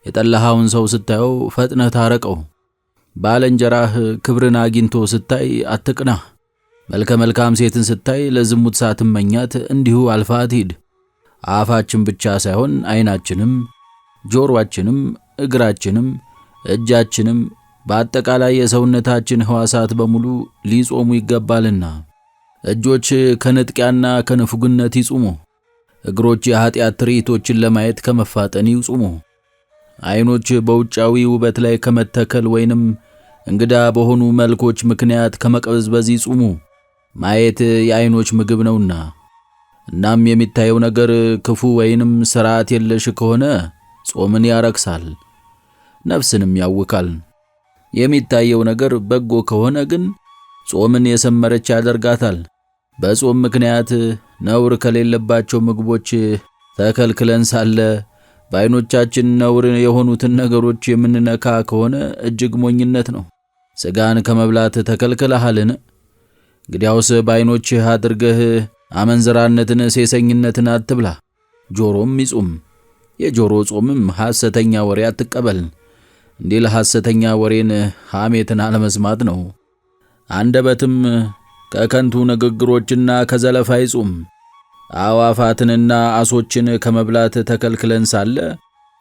የጠላኸውን ሰው ስታየው ፈጥነህ ታረቀው። ባልንጀራህ ክብርን አግኝቶ ስታይ አትቅና። መልከ መልካም ሴትን ስታይ ለዝሙት ሳትመኛት እንዲሁ አልፋት ሂድ። አፋችን ብቻ ሳይሆን ዓይናችንም፣ ጆሮአችንም፣ እግራችንም፣ እጃችንም በአጠቃላይ የሰውነታችን ሕዋሳት በሙሉ ሊጾሙ ይገባልና። እጆች ከንጥቂያና ከንፉግነት ይጹሙ። እግሮች የኀጢአት ትርኢቶችን ለማየት ከመፋጠን ይጹሙ። ዓይኖች በውጫዊ ውበት ላይ ከመተከል ወይንም እንግዳ በሆኑ መልኮች ምክንያት ከመቅበዝበዝ ይጹሙ። ማየት የዓይኖች ምግብ ነውና። እናም የሚታየው ነገር ክፉ ወይንም ሥርዓት የለሽ ከሆነ ጾምን ያረክሳል፣ ነፍስንም ያውካል። የሚታየው ነገር በጎ ከሆነ ግን ጾምን የሰመረች ያደርጋታል። በጾም ምክንያት ነውር ከሌለባቸው ምግቦች ተከልክለን ሳለ በዓይኖቻችን ነውር የሆኑትን ነገሮች የምንነካ ከሆነ እጅግ ሞኝነት ነው። ሥጋን ከመብላት ተከልክለሃልን? እንግዲያውስ በዓይኖችህ አድርገህ አመንዝራነትን፣ ሴሰኝነትን አትብላ። ጆሮም ይጹም። የጆሮ ጾምም ሐሰተኛ ወሬ አትቀበል። እንዲህ ለሐሰተኛ ወሬን ሐሜትን አለመስማት ነው። አንደበትም ከከንቱ ንግግሮችና ከዘለፋ ይጹም። አዕዋፋትንና ዓሦችን ከመብላት ተከልክለን ሳለ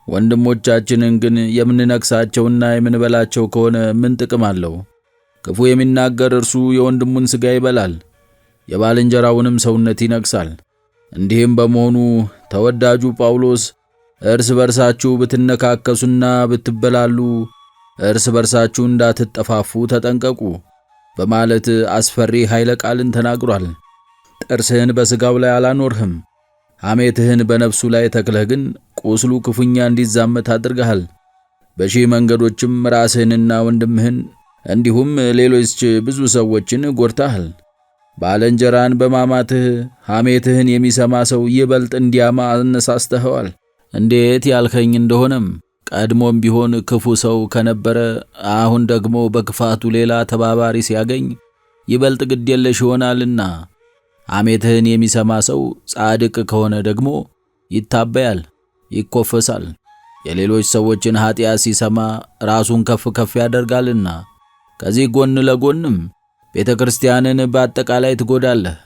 ወንድሞቻችንን ግን የምንነክሳቸውና የምንበላቸው ከሆነ ምን ጥቅም አለው? ክፉ የሚናገር እርሱ የወንድሙን ሥጋ ይበላል፣ የባልንጀራውንም ሰውነት ይነክሳል። እንዲህም በመሆኑ ተወዳጁ ጳውሎስ እርስ በርሳችሁ ብትነካከሱና ብትበላሉ እርስ በርሳችሁ እንዳትጠፋፉ ተጠንቀቁ በማለት አስፈሪ ኃይለ ቃልን ተናግሯል። ጥርስህን በሥጋው ላይ አላኖርህም፣ ሐሜትህን በነፍሱ ላይ ተክለህ ግን ቁስሉ ክፉኛ እንዲዛመት አድርገሃል። በሺህ መንገዶችም ራስህንና ወንድምህን እንዲሁም ሌሎች ብዙ ሰዎችን ጎድተሃል። ባልንጀራን በማማትህ ሐሜትህን የሚሰማ ሰው ይበልጥ እንዲያማ አነሳስተኸዋል። እንዴት ያልከኝ እንደሆነም ቀድሞም ቢሆን ክፉ ሰው ከነበረ አሁን ደግሞ በክፋቱ ሌላ ተባባሪ ሲያገኝ ይበልጥ ግድ የለሽ ይሆናልና። ሐሜትህን የሚሰማ ሰው ጻድቅ ከሆነ ደግሞ ይታበያል፣ ይኮፈሳል። የሌሎች ሰዎችን ኀጢአት ሲሰማ ራሱን ከፍ ከፍ ያደርጋልና። ከዚህ ጎን ለጎንም ቤተ ክርስቲያንን በአጠቃላይ ትጎዳለህ።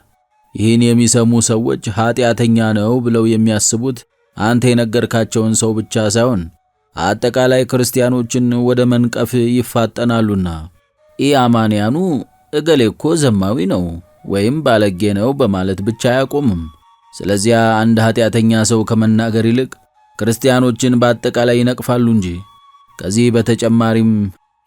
ይህን የሚሰሙ ሰዎች ኀጢአተኛ ነው ብለው የሚያስቡት አንተ የነገርካቸውን ሰው ብቻ ሳይሆን አጠቃላይ ክርስቲያኖችን ወደ መንቀፍ ይፋጠናሉና። ኢአማንያኑ እገሌ እኮ ዘማዊ ነው ወይም ባለጌ ነው በማለት ብቻ አያቆምም። ስለዚያ አንድ ኀጢአተኛ ሰው ከመናገር ይልቅ ክርስቲያኖችን በአጠቃላይ ይነቅፋሉ እንጂ። ከዚህ በተጨማሪም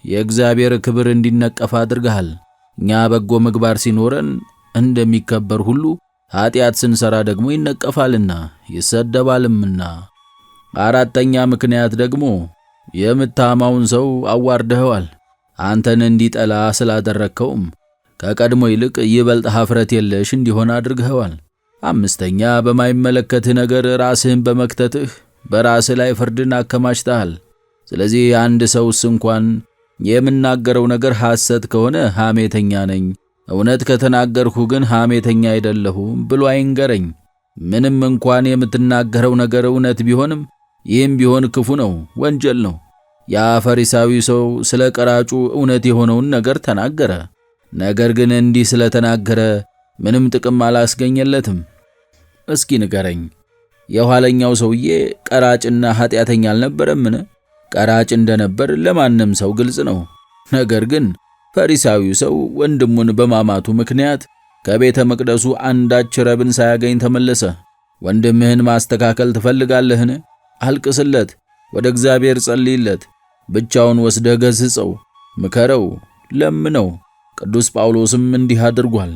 የእግዚአብሔር ክብር እንዲነቀፍ አድርገሃል። እኛ በጎ ምግባር ሲኖረን እንደሚከበር ሁሉ ኀጢአት ስንሰራ ደግሞ ይነቀፋልና ይሰደባልምና። አራተኛ ምክንያት ደግሞ የምታማውን ሰው አዋርደኸዋል። አንተን እንዲጠላ ስላደረከውም ከቀድሞ ይልቅ ይበልጥ ኀፍረት የለሽ እንዲሆን አድርገዋል። አምስተኛ በማይመለከትህ ነገር ራስህን በመክተትህ በራስህ ላይ ፍርድን አከማችተሃል። ስለዚህ አንድ ሰውስ እንኳን የምናገረው ነገር ሐሰት ከሆነ ሐሜተኛ ነኝ፣ እውነት ከተናገርኩ ግን ሐሜተኛ አይደለሁም ብሎ አይንገረኝ። ምንም እንኳን የምትናገረው ነገር እውነት ቢሆንም ይህም ቢሆን ክፉ ነው፣ ወንጀል ነው። ያ ፈሪሳዊ ሰው ስለ ቀራጩ እውነት የሆነውን ነገር ተናገረ። ነገር ግን እንዲህ ስለተናገረ ምንም ጥቅም አላስገኘለትም። እስኪ ንገረኝ፣ የኋለኛው ሰውዬ ቀራጭና ኃጢአተኛ አልነበረምን? ቀራጭ እንደነበር ለማንም ሰው ግልጽ ነው። ነገር ግን ፈሪሳዊው ሰው ወንድሙን በማማቱ ምክንያት ከቤተ መቅደሱ አንዳች ረብን ሳያገኝ ተመለሰ። ወንድምህን ማስተካከል ትፈልጋለህን? አልቅስለት፣ ወደ እግዚአብሔር ጸልይለት፣ ብቻውን ወስደህ ገሥጸው፣ ምከረው፣ ለምነው። ቅዱስ ጳውሎስም እንዲህ አድርጓል።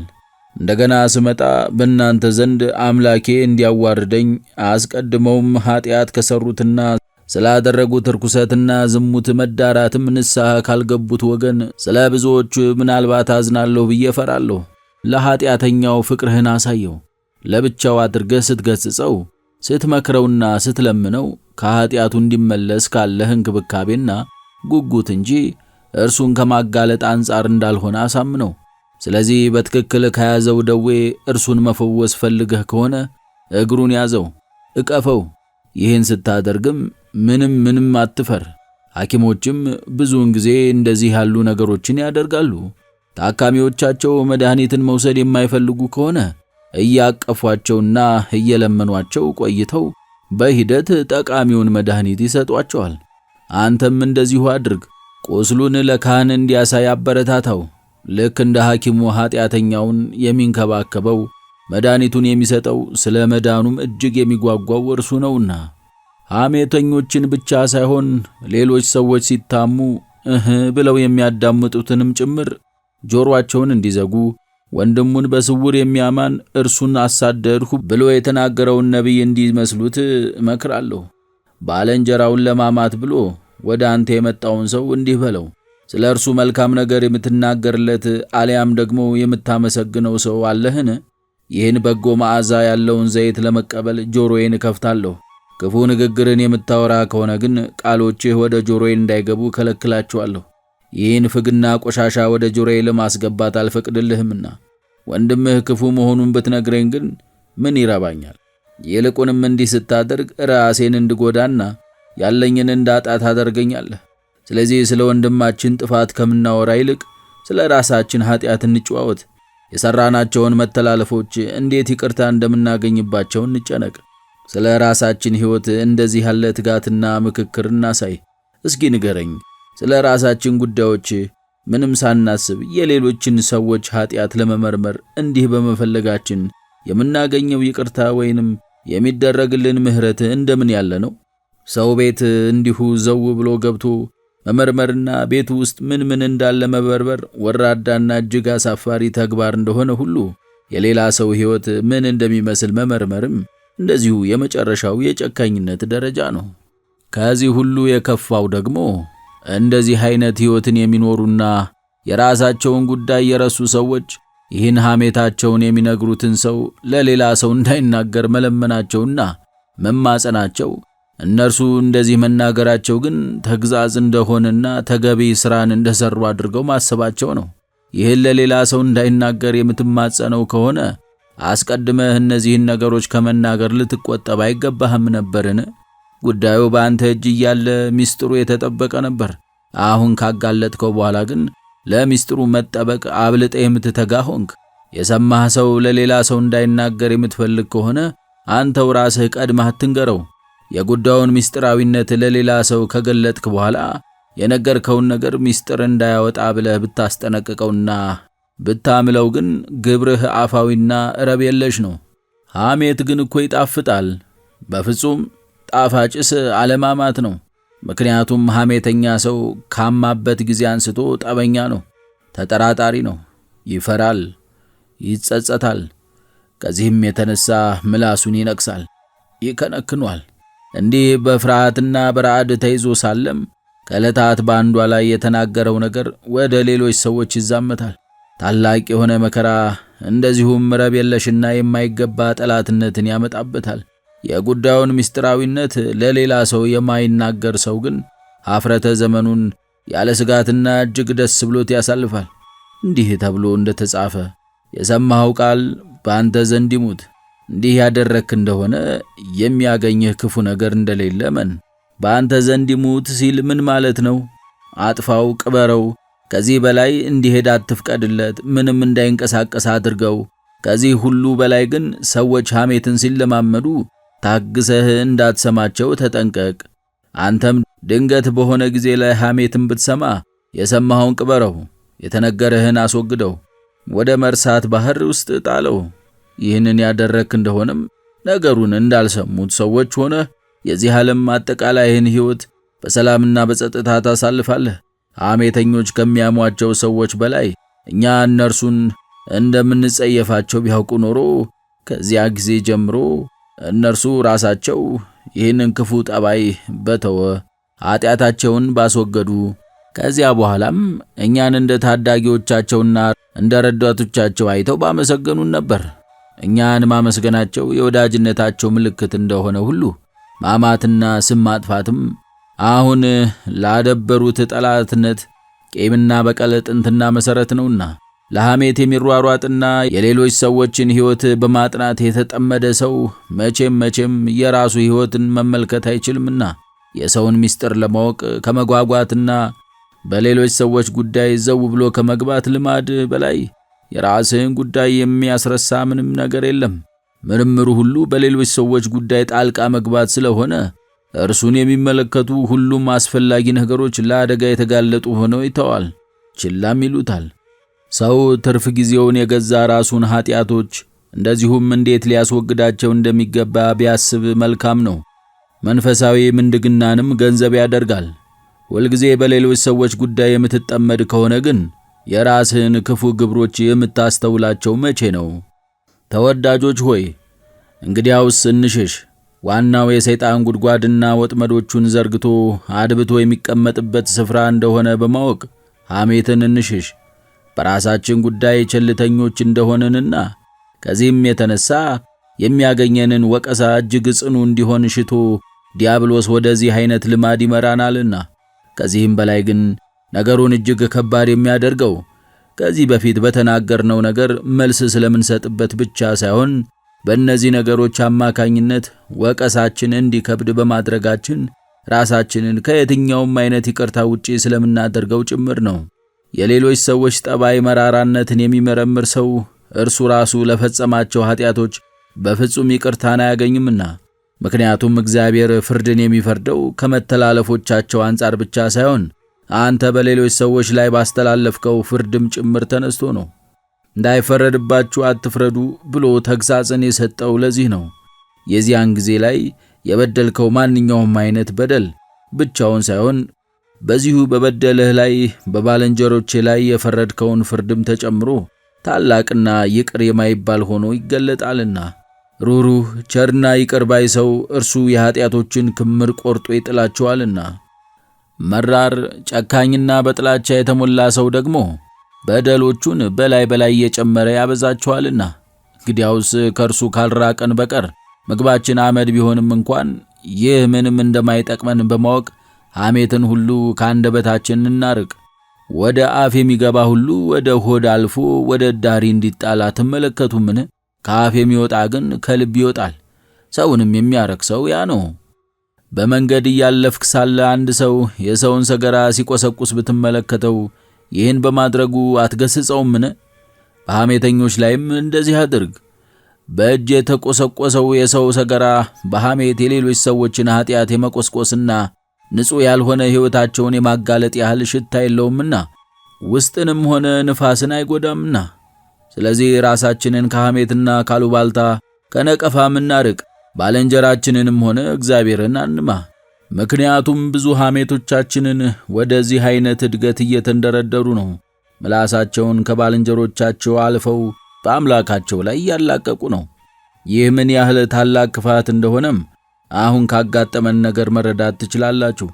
እንደገና ስመጣ በእናንተ ዘንድ አምላኬ እንዲያዋርደኝ አስቀድመውም ኃጢአት ከሠሩትና ስላደረጉት ርኩሰትና ዝሙት መዳራትም ንስሐ ካልገቡት ወገን ስለ ብዙዎቹ ምናልባት አዝናለሁ ብዬ እፈራለሁ። ለኃጢአተኛው ፍቅርህን አሳየው። ለብቻው አድርገህ ስትገሥጸው፣ ስትመክረውና ስትለምነው ከኃጢአቱ እንዲመለስ ካለህ እንክብካቤና ጉጉት እንጂ እርሱን ከማጋለጥ አንጻር እንዳልሆነ አሳምነው። ስለዚህ በትክክል ከያዘው ደዌ እርሱን መፈወስ ፈልገህ ከሆነ እግሩን ያዘው፣ እቀፈው። ይህን ስታደርግም ምንም አትፈር። ሐኪሞችም ብዙውን ጊዜ እንደዚህ ያሉ ነገሮችን ያደርጋሉ። ታካሚዎቻቸው መድኃኒትን መውሰድ የማይፈልጉ ከሆነ እያቀፏቸውና እየለመኗቸው ቆይተው በሂደት ጠቃሚውን መድኃኒት ይሰጧቸዋል። አንተም እንደዚሁ አድርግ። ቁስሉን ለካህን እንዲያሳይ አበረታታው። ልክ እንደ ሐኪሙ ኃጢአተኛውን የሚንከባከበው መድኃኒቱን የሚሰጠው ስለ መዳኑም እጅግ የሚጓጓው እርሱ ነውና። ሐሜተኞችን ብቻ ሳይሆን ሌሎች ሰዎች ሲታሙ ብለው የሚያዳምጡትንም ጭምር ጆሮአቸውን እንዲዘጉ፣ ወንድሙን በስውር የሚያማን እርሱን አሳደድሁ ብሎ የተናገረውን ነቢይ እንዲመስሉት እመክራለሁ። ባልንጀራውን ለማማት ብሎ ወደ አንተ የመጣውን ሰው እንዲህ በለው፣ ስለ እርሱ መልካም ነገር የምትናገርለት አሊያም ደግሞ የምታመሰግነው ሰው አለህን? ይህን በጎ መዓዛ ያለውን ዘይት ለመቀበል ጆሮዬን እከፍታለሁ። ክፉ ንግግርን የምታወራ ከሆነ ግን ቃሎችህ ወደ ጆሮዬ እንዳይገቡ ከለክላቸዋለሁ። ይህን ፍግና ቆሻሻ ወደ ጆሮዬ ለማስገባት አልፈቅድልህምና። ወንድምህ ክፉ መሆኑን ብትነግረኝ ግን ምን ይረባኛል? ይልቁንም እንዲህ ስታደርግ ራሴን እንድጎዳና ያለኝን እንዳጣ ታደርገኛለህ። ስለዚህ ስለ ወንድማችን ጥፋት ከምናወራ ይልቅ ስለ ራሳችን ኃጢአት እንጨዋወት። የሠራናቸውን መተላለፎች እንዴት ይቅርታ እንደምናገኝባቸው እንጨነቅ። ስለ ራሳችን ሕይወት እንደዚህ ያለ ትጋትና ምክክር እናሳይ። እስኪ ንገረኝ፣ ስለ ራሳችን ጉዳዮች ምንም ሳናስብ የሌሎችን ሰዎች ኃጢአት ለመመርመር እንዲህ በመፈለጋችን የምናገኘው ይቅርታ ወይንም የሚደረግልን ምሕረት እንደምን ያለ ነው? ሰው ቤት እንዲሁ ዘው ብሎ ገብቶ መመርመርና ቤቱ ውስጥ ምን እንዳለ መበርበር ወራዳና እጅግ አሳፋሪ ተግባር እንደሆነ ሁሉ የሌላ ሰው ሕይወት ምን እንደሚመስል መመርመርም እንደዚሁ የመጨረሻው የጨካኝነት ደረጃ ነው። ከዚህ ሁሉ የከፋው ደግሞ እንደዚህ አይነት ሕይወትን የሚኖሩና የራሳቸውን ጉዳይ የረሱ ሰዎች ይህን ሐሜታቸውን የሚነግሩትን ሰው ለሌላ ሰው እንዳይናገር መለመናቸውና መማጸናቸው፣ እነርሱ እንደዚህ መናገራቸው ግን ተግዛዝ እንደሆነና ተገቢ ሥራን እንደሰሩ አድርገው ማሰባቸው ነው። ይህን ለሌላ ሰው እንዳይናገር የምትማጸነው ከሆነ አስቀድመህ እነዚህን ነገሮች ከመናገር ልትቆጠብ አይገባህም ነበርን? ጉዳዩ በአንተ እጅ እያለ ሚስጥሩ የተጠበቀ ነበር። አሁን ካጋለጥከው በኋላ ግን ለሚስጥሩ መጠበቅ አብልጠ የምትተጋ ሆንክ። የሰማህ ሰው ለሌላ ሰው እንዳይናገር የምትፈልግ ከሆነ አንተው ራስህ ቀድመህ አትንገረው። የጉዳዩን ሚስጥራዊነት ለሌላ ሰው ከገለጥክ በኋላ የነገርከውን ነገር ሚስጥር እንዳያወጣ ብለህ ብታስጠነቅቀውና ብታምለው ግን ግብርህ አፋዊና ረብ የለሽ ነው። ሐሜት ግን እኮ ይጣፍጣል። በፍጹም ጣፋጭስ አለማማት ነው። ምክንያቱም ሐሜተኛ ሰው ካማበት ጊዜ አንስቶ ጠበኛ ነው፣ ተጠራጣሪ ነው፣ ይፈራል፣ ይጸጸታል። ከዚህም የተነሳ ምላሱን ይነክሳል፣ ይከነክኗል። እንዲህ በፍርሃትና በረዓድ ተይዞ ሳለም ከዕለታት በአንዷ ላይ የተናገረው ነገር ወደ ሌሎች ሰዎች ይዛመታል። ታላቅ የሆነ መከራ እንደዚሁም ረብ የለሽና የማይገባ ጠላትነትን ያመጣበታል። የጉዳዩን ምስጢራዊነት ለሌላ ሰው የማይናገር ሰው ግን ኀፍረተ ዘመኑን ያለ ስጋትና እጅግ ደስ ብሎት ያሳልፋል። እንዲህ ተብሎ እንደተጻፈ የሰማኸው ቃል በአንተ ዘንድ ይሙት፣ እንዲህ ያደረክ እንደሆነ የሚያገኝህ ክፉ ነገር እንደሌለ መን። በአንተ ዘንድ ይሙት ሲል ምን ማለት ነው? አጥፋው፣ ቅበረው፣ ከዚህ በላይ እንዲሄድ አትፍቀድለት፣ ምንም እንዳይንቀሳቀስ አድርገው። ከዚህ ሁሉ በላይ ግን ሰዎች ሐሜትን ሲለማመዱ ታግሰህ እንዳትሰማቸው ተጠንቀቅ። አንተም ድንገት በሆነ ጊዜ ላይ ሐሜትን ብትሰማ የሰማኸውን ቅበረው፣ የተነገረህን አስወግደው፣ ወደ መርሳት ባህር ውስጥ ጣለው። ይህንን ያደረክ እንደሆነም ነገሩን እንዳልሰሙት ሰዎች ሆነ የዚህ ዓለም አጠቃላይህን ሕይወት በሰላምና በጸጥታ ታሳልፋለህ። ሐሜተኞች ከሚያሟቸው ሰዎች በላይ እኛ እነርሱን እንደምንጸየፋቸው ቢያውቁ ኖሮ ከዚያ ጊዜ ጀምሮ እነርሱ ራሳቸው ይህንን ክፉ ጠባይ በተወ ኃጢአታቸውን ባስወገዱ፣ ከዚያ በኋላም እኛን እንደ ታዳጊዎቻቸውና እንደ ረዳቶቻቸው አይተው ባመሰገኑን ነበር። እኛን ማመስገናቸው የወዳጅነታቸው ምልክት እንደሆነ ሁሉ ማማትና ስም ማጥፋትም አሁን ላደበሩት ጠላትነት ቂምና በቀል ጥንትና መሠረት ነውና። ለሐሜት የሚሯሯጥና የሌሎች ሰዎችን ሕይወት በማጥናት የተጠመደ ሰው መቼም የራሱ ሕይወትን መመልከት አይችልምና የሰውን ምስጢር ለማወቅ ከመጓጓትና በሌሎች ሰዎች ጉዳይ ዘው ብሎ ከመግባት ልማድ በላይ የራስህን ጉዳይ የሚያስረሳ ምንም ነገር የለም። ምርምሩ ሁሉ በሌሎች ሰዎች ጉዳይ ጣልቃ መግባት ስለሆነ እርሱን የሚመለከቱ ሁሉም አስፈላጊ ነገሮች ለአደጋ የተጋለጡ ሆነው ይተዋል፣ ችላም ይሉታል። ሰው ትርፍ ጊዜውን የገዛ ራሱን ኃጢአቶች እንደዚሁም እንዴት ሊያስወግዳቸው እንደሚገባ ቢያስብ መልካም ነው። መንፈሳዊ ምንድግናንም ገንዘብ ያደርጋል። ሁልጊዜ በሌሎች ሰዎች ጉዳይ የምትጠመድ ከሆነ ግን የራስህን ክፉ ግብሮች የምታስተውላቸው መቼ ነው? ተወዳጆች ሆይ እንግዲያውስ እንሽሽ። ዋናው የሰይጣን ጉድጓድና ወጥመዶቹን ዘርግቶ አድብቶ የሚቀመጥበት ስፍራ እንደሆነ በማወቅ ሐሜትን እንሽሽ። በራሳችን ጉዳይ ቸልተኞች እንደሆንንና ከዚህም የተነሳ የሚያገኘንን ወቀሳ እጅግ ጽኑ እንዲሆን ሽቶ ዲያብሎስ ወደዚህ አይነት ልማድ ይመራናልና። ከዚህም በላይ ግን ነገሩን እጅግ ከባድ የሚያደርገው ከዚህ በፊት በተናገርነው ነገር መልስ ስለምንሰጥበት ብቻ ሳይሆን በእነዚህ ነገሮች አማካኝነት ወቀሳችን እንዲከብድ በማድረጋችን ራሳችንን ከየትኛውም አይነት ይቅርታ ውጪ ስለምናደርገው ጭምር ነው። የሌሎች ሰዎች ጠባይ መራራነትን የሚመረምር ሰው እርሱ ራሱ ለፈጸማቸው ኃጢአቶች በፍጹም ይቅርታን አያገኝምና። ምክንያቱም እግዚአብሔር ፍርድን የሚፈርደው ከመተላለፎቻቸው አንጻር ብቻ ሳይሆን አንተ በሌሎች ሰዎች ላይ ባስተላለፍከው ፍርድም ጭምር ተነስቶ ነው። እንዳይፈረድባችሁ አትፍረዱ ብሎ ተግሣጽን የሰጠው ለዚህ ነው። የዚያን ጊዜ ላይ የበደልከው ማንኛውም አይነት በደል ብቻውን ሳይሆን በዚሁ በበደልህ ላይ በባልንጀሮቼ ላይ የፈረድከውን ፍርድም ተጨምሮ ታላቅና ይቅር የማይባል ሆኖ ይገለጣልና። ሩሩህ ቸርና ይቅር ባይ ሰው እርሱ የኃጢአቶችን ክምር ቆርጦ ይጥላቸዋልና። መራር ጨካኝና በጥላቻ የተሞላ ሰው ደግሞ በደሎቹን በላይ እየጨመረ ያበዛቸዋልና። እንግዲያውስ ከእርሱ ካልራቀን በቀር ምግባችን አመድ ቢሆንም እንኳን ይህ ምንም እንደማይጠቅመን በማወቅ ሐሜትን ሁሉ ከአንደበታችን እናርቅ። ወደ አፍ የሚገባ ሁሉ ወደ ሆድ አልፎ ወደ ዳሪ እንዲጣል አትመለከቱምን? ከአፍ የሚወጣ ግን ከልብ ይወጣል፣ ሰውንም የሚያረክሰው ያ ነው። በመንገድ እያለፍክ ሳለ አንድ ሰው የሰውን ሰገራ ሲቆሰቁስ ብትመለከተው ይህን በማድረጉ አትገስጸውምን? በሐሜተኞች ላይም እንደዚህ አድርግ። በእጅ የተቆሰቆሰው የሰው ሰገራ በሐሜት የሌሎች ሰዎችን ኃጢአት የመቆስቆስና ንጹሕ ያልሆነ ሕይወታቸውን የማጋለጥ ያህል ሽታ የለውምና ውስጥንም ሆነ ንፋስን አይጎዳምና። ስለዚህ ራሳችንን ከሐሜትና ካሉባልታ ከነቀፋም እናርቅ፣ ባልንጀራችንንም ሆነ እግዚአብሔርን አንማ። ምክንያቱም ብዙ ሐሜቶቻችንን ወደዚህ አይነት እድገት እየተንደረደሩ ነው። ምላሳቸውን ከባልንጀሮቻቸው አልፈው በአምላካቸው ላይ ያላቀቁ ነው። ይህ ምን ያህል ታላቅ ክፋት እንደሆነም አሁን ካጋጠመን ነገር መረዳት ትችላላችሁ።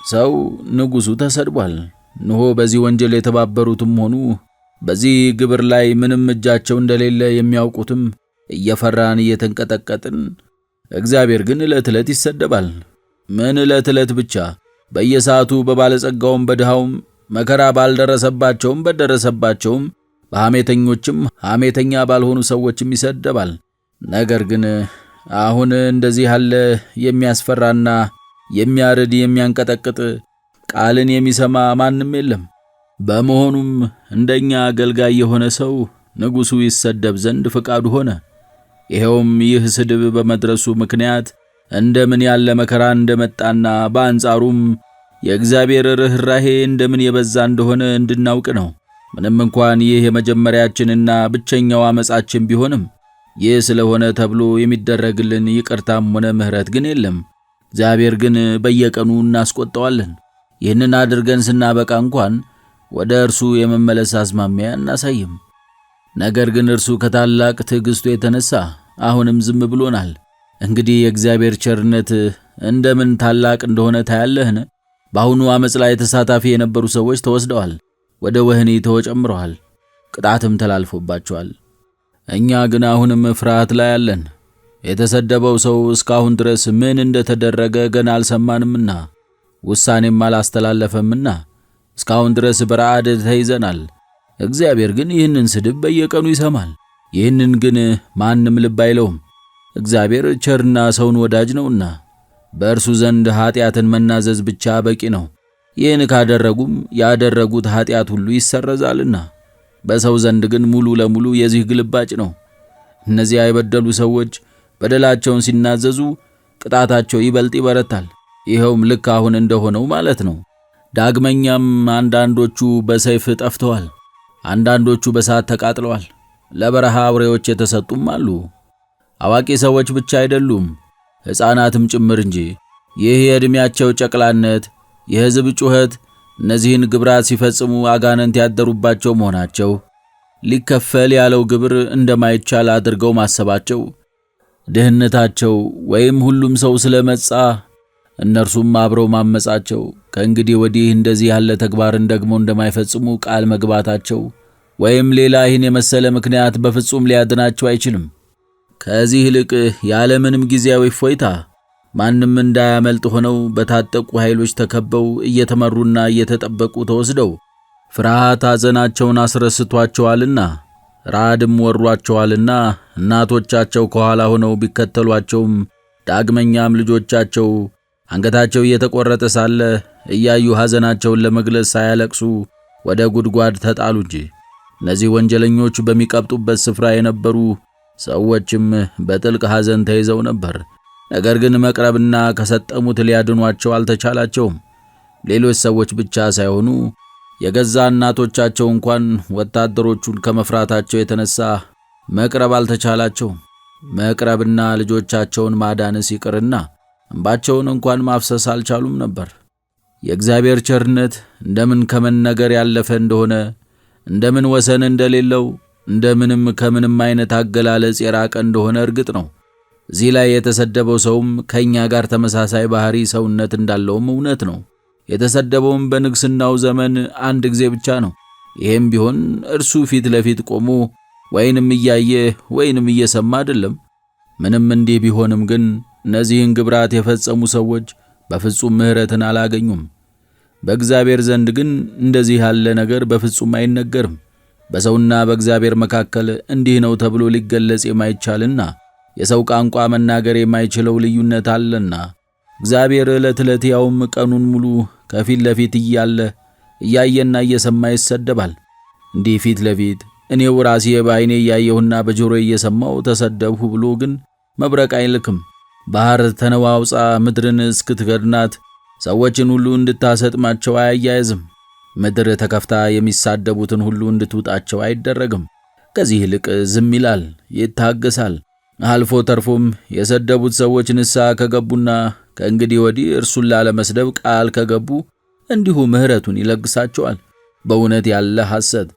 ሰው ንጉሡ ተሰድቧል። እነሆ በዚህ ወንጀል የተባበሩትም ሆኑ በዚህ ግብር ላይ ምንም እጃቸው እንደሌለ የሚያውቁትም እየፈራን እየተንቀጠቀጥን፣ እግዚአብሔር ግን ዕለት ዕለት ይሰደባል። ምን ዕለት ዕለት ብቻ፣ በየሰዓቱ በባለጸጋውም በድሃውም መከራ ባልደረሰባቸውም በደረሰባቸውም በሐሜተኞችም ሐሜተኛ ባልሆኑ ሰዎችም ይሰደባል። ነገር ግን አሁን እንደዚህ ያለ የሚያስፈራና የሚያርድ የሚያንቀጠቅጥ ቃልን የሚሰማ ማንም የለም። በመሆኑም እንደኛ አገልጋይ የሆነ ሰው ንጉሡ ይሰደብ ዘንድ ፈቃዱ ሆነ። ይኸውም ይህ ስድብ በመድረሱ ምክንያት እንደምን ያለ መከራ እንደመጣና በአንጻሩም የእግዚአብሔር ርኅራኄ እንደምን የበዛ እንደሆነ እንድናውቅ ነው። ምንም እንኳን ይህ የመጀመሪያችንና ብቸኛው ዓመፃችን ቢሆንም ይህ ስለሆነ ተብሎ የሚደረግልን ይቅርታም ሆነ ምሕረት ግን የለም። እግዚአብሔር ግን በየቀኑ እናስቆጣዋለን። ይህንን አድርገን ስናበቃ እንኳን ወደ እርሱ የመመለስ አዝማሚያ እናሳይም። ነገር ግን እርሱ ከታላቅ ትዕግሥቱ የተነሣ አሁንም ዝም ብሎናል። እንግዲህ የእግዚአብሔር ቸርነት እንደምን ታላቅ እንደሆነ ታያለህን? በአሁኑ ዓመፅ ላይ ተሳታፊ የነበሩ ሰዎች ተወስደዋል፣ ወደ ወህኒ ተጨምረዋል፣ ቅጣትም ተላልፎባቸዋል። እኛ ግን አሁንም ፍርሃት ላይ አለን። የተሰደበው ሰው እስካሁን ድረስ ምን እንደተደረገ ገና አልሰማንምና ውሳኔም አላስተላለፈምና እስካሁን ድረስ በረዓድ ተይዘናል። እግዚአብሔር ግን ይህንን ስድብ በየቀኑ ይሰማል። ይህንን ግን ማንም ልብ አይለውም። እግዚአብሔር ቸርና ሰውን ወዳጅ ነውና በእርሱ ዘንድ ኀጢአትን መናዘዝ ብቻ በቂ ነው። ይህን ካደረጉም ያደረጉት ኀጢአት ሁሉ ይሰረዛልና። በሰው ዘንድ ግን ሙሉ ለሙሉ የዚህ ግልባጭ ነው። እነዚያ የበደሉ ሰዎች በደላቸውን ሲናዘዙ ቅጣታቸው ይበልጥ ይበረታል። ይኸውም ልክ አሁን እንደሆነው ማለት ነው። ዳግመኛም አንዳንዶቹ በሰይፍ ጠፍተዋል፣ አንዳንዶቹ በእሳት ተቃጥለዋል፣ ለበረሃ አውሬዎች የተሰጡም አሉ። አዋቂ ሰዎች ብቻ አይደሉም፣ ሕፃናትም ጭምር እንጂ። ይህ የዕድሜያቸው ጨቅላነት፣ የሕዝብ ጩኸት፣ እነዚህን ግብራት ሲፈጽሙ አጋንንት ያደሩባቸው መሆናቸው፣ ሊከፈል ያለው ግብር እንደማይቻል አድርገው ማሰባቸው፣ ድህነታቸው ወይም ሁሉም ሰው ስለመጻ እነርሱም አብረው ማመጻቸው፣ ከእንግዲህ ወዲህ እንደዚህ ያለ ተግባርን ደግሞ እንደማይፈጽሙ ቃል መግባታቸው ወይም ሌላ ይህን የመሰለ ምክንያት በፍጹም ሊያድናቸው አይችልም። ከዚህ ይልቅ ያለምንም ጊዜያዊ እፎይታ ማንም እንዳያመልጥ ሆነው በታጠቁ ኃይሎች ተከበው እየተመሩና እየተጠበቁ ተወስደው ፍርሃት ሐዘናቸውን አስረስቷቸዋልና ራድም ወሯቸዋልና እናቶቻቸው ከኋላ ሆነው ቢከተሏቸውም ዳግመኛም ልጆቻቸው አንገታቸው እየተቆረጠ ሳለ እያዩ ሐዘናቸውን ለመግለጽ ሳያለቅሱ ወደ ጉድጓድ ተጣሉ እንጂ። እነዚህ ወንጀለኞች በሚቀብጡበት ስፍራ የነበሩ ሰዎችም በጥልቅ ሐዘን ተይዘው ነበር። ነገር ግን መቅረብና ከሰጠሙት ሊያድኗቸው አልተቻላቸውም። ሌሎች ሰዎች ብቻ ሳይሆኑ የገዛ እናቶቻቸው እንኳን ወታደሮቹን ከመፍራታቸው የተነሳ መቅረብ አልተቻላቸውም። መቅረብና ልጆቻቸውን ማዳንስ ይቅርና እንባቸውን እንኳን ማፍሰስ አልቻሉም ነበር። የእግዚአብሔር ቸርነት እንደምን ከመነገር ያለፈ እንደሆነ፣ እንደምን ወሰን እንደሌለው፣ እንደምንም ከምንም አይነት አገላለጽ የራቀ እንደሆነ እርግጥ ነው። እዚህ ላይ የተሰደበው ሰውም ከእኛ ጋር ተመሳሳይ ባህሪ ሰውነት እንዳለውም እውነት ነው። የተሰደበውም በንግሥናው ዘመን አንድ ጊዜ ብቻ ነው። ይህም ቢሆን እርሱ ፊት ለፊት ቆሞ ወይንም እያየ ወይንም እየሰማ አይደለም። ምንም እንዲህ ቢሆንም ግን እነዚህን ግብራት የፈጸሙ ሰዎች በፍጹም ምሕረትን አላገኙም። በእግዚአብሔር ዘንድ ግን እንደዚህ ያለ ነገር በፍጹም አይነገርም። በሰውና በእግዚአብሔር መካከል እንዲህ ነው ተብሎ ሊገለጽ የማይቻልና የሰው ቋንቋ መናገር የማይችለው ልዩነት አለና እግዚአብሔር ዕለት ዕለት ያውም ቀኑን ሙሉ ከፊት ለፊት እያለ እያየና እየሰማ ይሰደባል። እንዲህ ፊት ለፊት እኔው ራሴ በዓይኔ እያየሁና በጆሮዬ እየሰማሁ ተሰደብሁ ብሎ ግን መብረቅ አይልክም። ባህር ተነዋውጻ ምድርን እስክትገድናት ሰዎችን ሁሉ እንድታሰጥማቸው አያያይዝም። ምድር ተከፍታ የሚሳደቡትን ሁሉ እንድትውጣቸው አይደረግም። ከዚህ ይልቅ ዝም ይላል፣ ይታገሳል። አልፎ ተርፎም የሰደቡት ሰዎች ንስሐ ከገቡና ከእንግዲህ ወዲህ እርሱን ላለመስደብ ቃል ከገቡ እንዲሁ ምሕረቱን ይለግሳቸዋል። በእውነት ያለ ሐሰት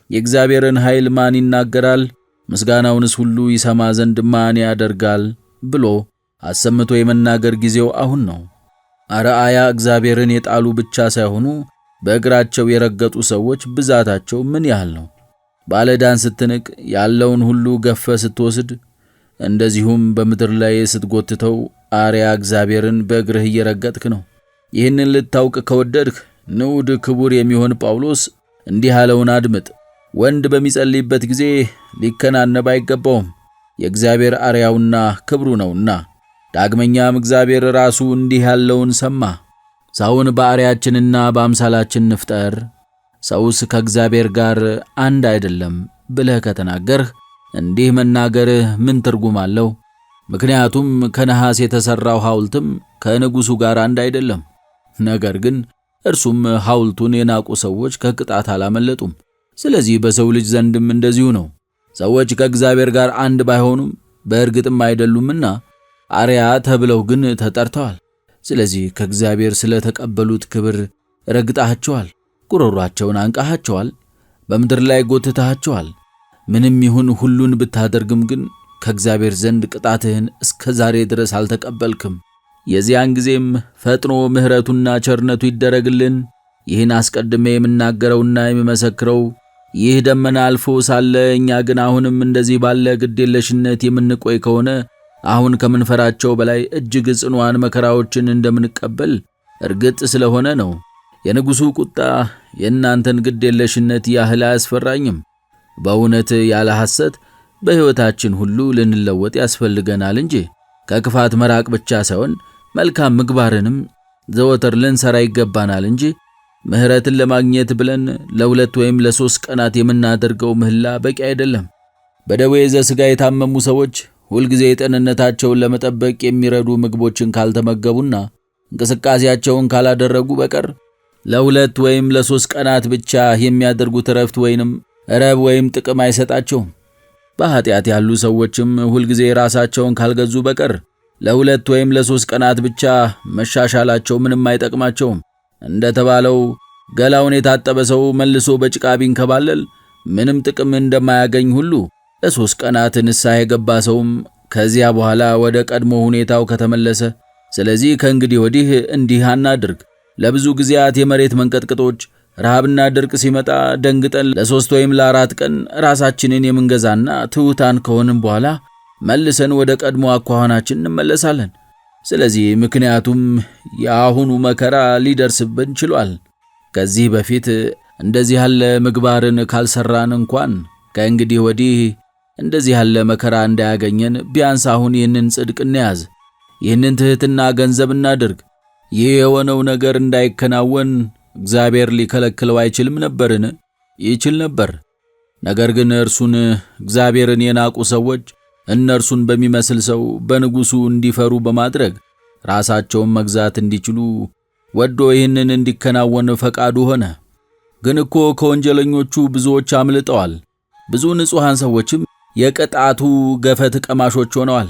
የእግዚአብሔርን ኃይል ማን ይናገራል? ምስጋናውንስ ሁሉ ይሰማ ዘንድ ማን ያደርጋል? ብሎ አሰምቶ የመናገር ጊዜው አሁን ነው። አርአያ እግዚአብሔርን የጣሉ ብቻ ሳይሆኑ በእግራቸው የረገጡ ሰዎች ብዛታቸው ምን ያህል ነው? ባለዕዳን ስትንቅ፣ ያለውን ሁሉ ገፈ ስትወስድ፣ እንደዚሁም በምድር ላይ ስትጎትተው አርአያ እግዚአብሔርን በእግርህ እየረገጥክ ነው። ይህንን ልታውቅ ከወደድህ ንዑድ ክቡር የሚሆን ጳውሎስ እንዲህ ያለውን አድምጥ። ወንድ በሚጸልይበት ጊዜ ሊከናነብ አይገባውም፣ የእግዚአብሔር አርአያውና ክብሩ ነውና። ዳግመኛም እግዚአብሔር ራሱ እንዲህ ያለውን ሰማ፣ ሰውን በአርአያችንና በአምሳላችን እንፍጠር፣ ሰውስ ከእግዚአብሔር ጋር አንድ አይደለም ብለህ ከተናገርህ እንዲህ መናገርህ ምን ትርጉም አለው? ምክንያቱም ከነሐስ የተሠራው ሐውልትም ከንጉሡ ጋር አንድ አይደለም። ነገር ግን እርሱም ሐውልቱን የናቁ ሰዎች ከቅጣት አላመለጡም። ስለዚህ በሰው ልጅ ዘንድም እንደዚሁ ነው። ሰዎች ከእግዚአብሔር ጋር አንድ ባይሆኑም በእርግጥም አይደሉምና አርአያ ተብለው ግን ተጠርተዋል። ስለዚህ ከእግዚአብሔር ስለተቀበሉት ክብር ረግጣቸዋል፣ ጉሮሯቸውን አንቃሃቸዋል፣ በምድር ላይ ጎትተሃቸዋል። ምንም ይሁን ሁሉን ብታደርግም ግን ከእግዚአብሔር ዘንድ ቅጣትህን እስከ ዛሬ ድረስ አልተቀበልክም። የዚያን ጊዜም ፈጥኖ ምሕረቱና ቸርነቱ ይደረግልን። ይህን አስቀድሜ የምናገረውና የምመሰክረው ይህ ደመና አልፎ ሳለ እኛ ግን አሁንም እንደዚህ ባለ ግዴለሽነት የምንቆይ ከሆነ አሁን ከምንፈራቸው በላይ እጅግ ጽኑዓን መከራዎችን እንደምንቀበል እርግጥ ስለሆነ ነው። የንጉሡ ቁጣ የእናንተን ግዴለሽነት ያህል አያስፈራኝም። በእውነት ያለ ሐሰት በሕይወታችን ሁሉ ልንለወጥ ያስፈልገናል እንጂ ከክፋት መራቅ ብቻ ሳይሆን መልካም ምግባርንም ዘወትር ልንሰራ ይገባናል እንጂ ምሕረትን ለማግኘት ብለን ለ2 ወይም ለ3 ቀናት የምናደርገው ምህላ በቂ አይደለም። በደዌ ዘሥጋ የታመሙ ሰዎች ሁልጊዜ ጤንነታቸውን ለመጠበቅ የሚረዱ ምግቦችን ካልተመገቡና እንቅስቃሴያቸውን ካላደረጉ በቀር ለ2 ወይም ለ3 ቀናት ብቻ የሚያደርጉት ረፍት ወይንም ረብ ወይም ጥቅም አይሰጣቸውም። በኃጢአት ያሉ ሰዎችም ሁልጊዜ ራሳቸውን ካልገዙ በቀር ለ2 ወይም ለ3 ቀናት ብቻ መሻሻላቸው ምንም አይጠቅማቸውም። እንደተባለው ገላውን የታጠበ ሰው መልሶ በጭቃ ቢንከባለል ምንም ጥቅም እንደማያገኝ ሁሉ ለ3 ቀናት ንስሐ የገባ ሰውም ከዚያ በኋላ ወደ ቀድሞ ሁኔታው ከተመለሰ፣ ስለዚህ ከእንግዲህ ወዲህ እንዲህ አናድርግ። ለብዙ ጊዜያት የመሬት መንቀጥቀጦች፣ ረሃብና ድርቅ ሲመጣ ደንግጠን ለ3 ወይም ለ4 ቀን ራሳችንን የምንገዛና ትሑታን ከሆንም በኋላ መልሰን ወደ ቀድሞ አኳኋናችን እንመለሳለን። ስለዚህ ምክንያቱም የአሁኑ መከራ ሊደርስብን ችሏል። ከዚህ በፊት እንደዚህ ያለ ምግባርን ካልሰራን እንኳን ከእንግዲህ ወዲህ እንደዚህ ያለ መከራ እንዳያገኘን ቢያንስ አሁን ይህንን ጽድቅ እንያዝ፣ ይህንን ትሕትና ገንዘብ እናድርግ። ይህ የሆነው ነገር እንዳይከናወን እግዚአብሔር ሊከለክለው አይችልም ነበርን? ይችል ነበር። ነገር ግን እርሱን እግዚአብሔርን የናቁ ሰዎች እነርሱን በሚመስል ሰው በንጉሡ እንዲፈሩ በማድረግ ራሳቸውን መግዛት እንዲችሉ ወዶ ይህንን እንዲከናወን ፈቃዱ ሆነ። ግን እኮ ከወንጀለኞቹ ብዙዎች አምልጠዋል፣ ብዙ ንጹሐን ሰዎችም የቅጣቱ ገፈት ቀማሾች ሆነዋል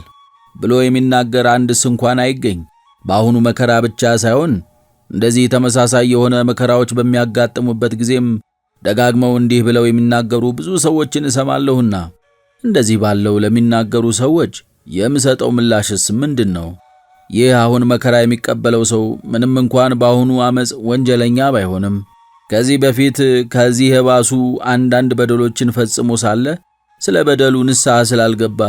ብሎ የሚናገር አንድስ እንኳን አይገኝ። በአሁኑ መከራ ብቻ ሳይሆን እንደዚህ ተመሳሳይ የሆነ መከራዎች በሚያጋጥሙበት ጊዜም ደጋግመው እንዲህ ብለው የሚናገሩ ብዙ ሰዎችን እሰማለሁና እንደዚህ ባለው ለሚናገሩ ሰዎች የምሰጠው ምላሽስ ምንድን ነው? ይህ አሁን መከራ የሚቀበለው ሰው ምንም እንኳን በአሁኑ ዓመፅ ወንጀለኛ ባይሆንም ከዚህ በፊት ከዚህ የባሱ አንዳንድ በደሎችን ፈጽሞ ሳለ ስለ በደሉ ንስሐ ስላልገባ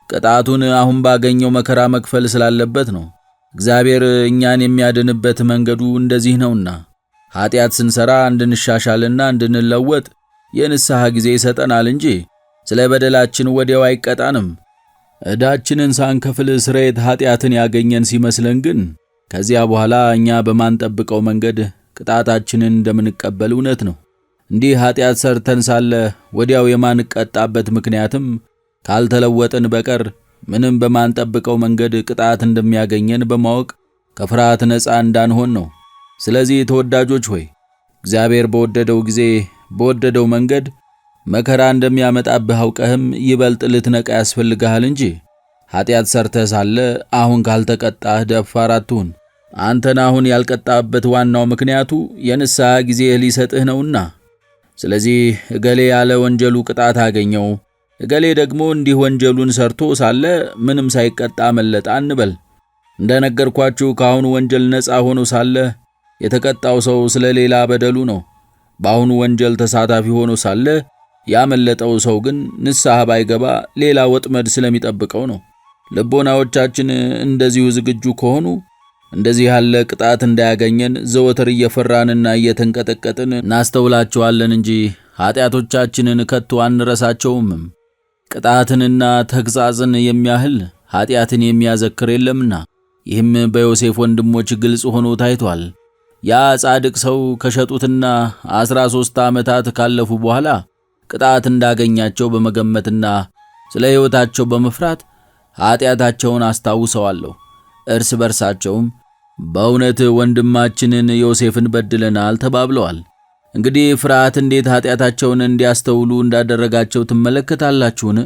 ቅጣቱን አሁን ባገኘው መከራ መክፈል ስላለበት ነው። እግዚአብሔር እኛን የሚያድንበት መንገዱ እንደዚህ ነውና ኃጢአት ስንሰራ እንድንሻሻልና እንድንለወጥ የንስሐ ጊዜ ይሰጠናል እንጂ ስለ በደላችን ወዲያው አይቀጣንም። ዕዳችንን ሳንከፍል ስርየተ ኃጢአትን ያገኘን ሲመስለን ግን ከዚያ በኋላ እኛ በማንጠብቀው መንገድ ቅጣታችንን እንደምንቀበል እውነት ነው። እንዲህ ኃጢአት ሰርተን ሳለ ወዲያው የማንቀጣበት ምክንያትም ካልተለወጥን በቀር ምንም በማንጠብቀው መንገድ ቅጣት እንደሚያገኘን በማወቅ ከፍርሃት ነፃ እንዳንሆን ነው። ስለዚህ ተወዳጆች ሆይ እግዚአብሔር በወደደው ጊዜ በወደደው መንገድ መከራ እንደሚያመጣብህ አውቀህም ይበልጥ ልትነቃ ያስፈልግሃል እንጂ ኃጢአት ሰርተህ ሳለ አሁን ካልተቀጣህ ደፋር አትሁን። አንተን አሁን ያልቀጣበት ዋናው ምክንያቱ የንስሐ ጊዜ ሊሰጥህ ነውና። ስለዚህ እገሌ ያለ ወንጀሉ ቅጣት አገኘው፣ እገሌ ደግሞ እንዲህ ወንጀሉን ሰርቶ ሳለ ምንም ሳይቀጣ መለጣ አንበል። እንደነገርኳችሁ ካሁኑ ወንጀል ነፃ ሆኖ ሳለ የተቀጣው ሰው ስለሌላ በደሉ ነው። በአሁኑ ወንጀል ተሳታፊ ሆኖ ሳለ ያመለጠው ሰው ግን ንስሐ ባይገባ ሌላ ወጥመድ ስለሚጠብቀው ነው። ልቦናዎቻችን እንደዚሁ ዝግጁ ከሆኑ እንደዚህ ያለ ቅጣት እንዳያገኘን ዘወትር እየፈራንና እየተንቀጠቀጥን እናስተውላቸዋለን እንጂ ኃጢአቶቻችንን ከቶ አንረሳቸውም። ቅጣትንና ተግሣጽን የሚያህል ኃጢአትን የሚያዘክር የለምና። ይህም በዮሴፍ ወንድሞች ግልጽ ሆኖ ታይቷል። ያ ጻድቅ ሰው ከሸጡትና 13 ዓመታት ካለፉ በኋላ ቅጣት እንዳገኛቸው በመገመትና ስለ ሕይወታቸው በመፍራት ኃጢአታቸውን አስታውሰዋለሁ። እርስ በርሳቸውም በእውነት ወንድማችንን ዮሴፍን በድለናል ተባብለዋል። እንግዲህ ፍርሃት እንዴት ኃጢአታቸውን እንዲያስተውሉ እንዳደረጋቸው ትመለከታላችሁን?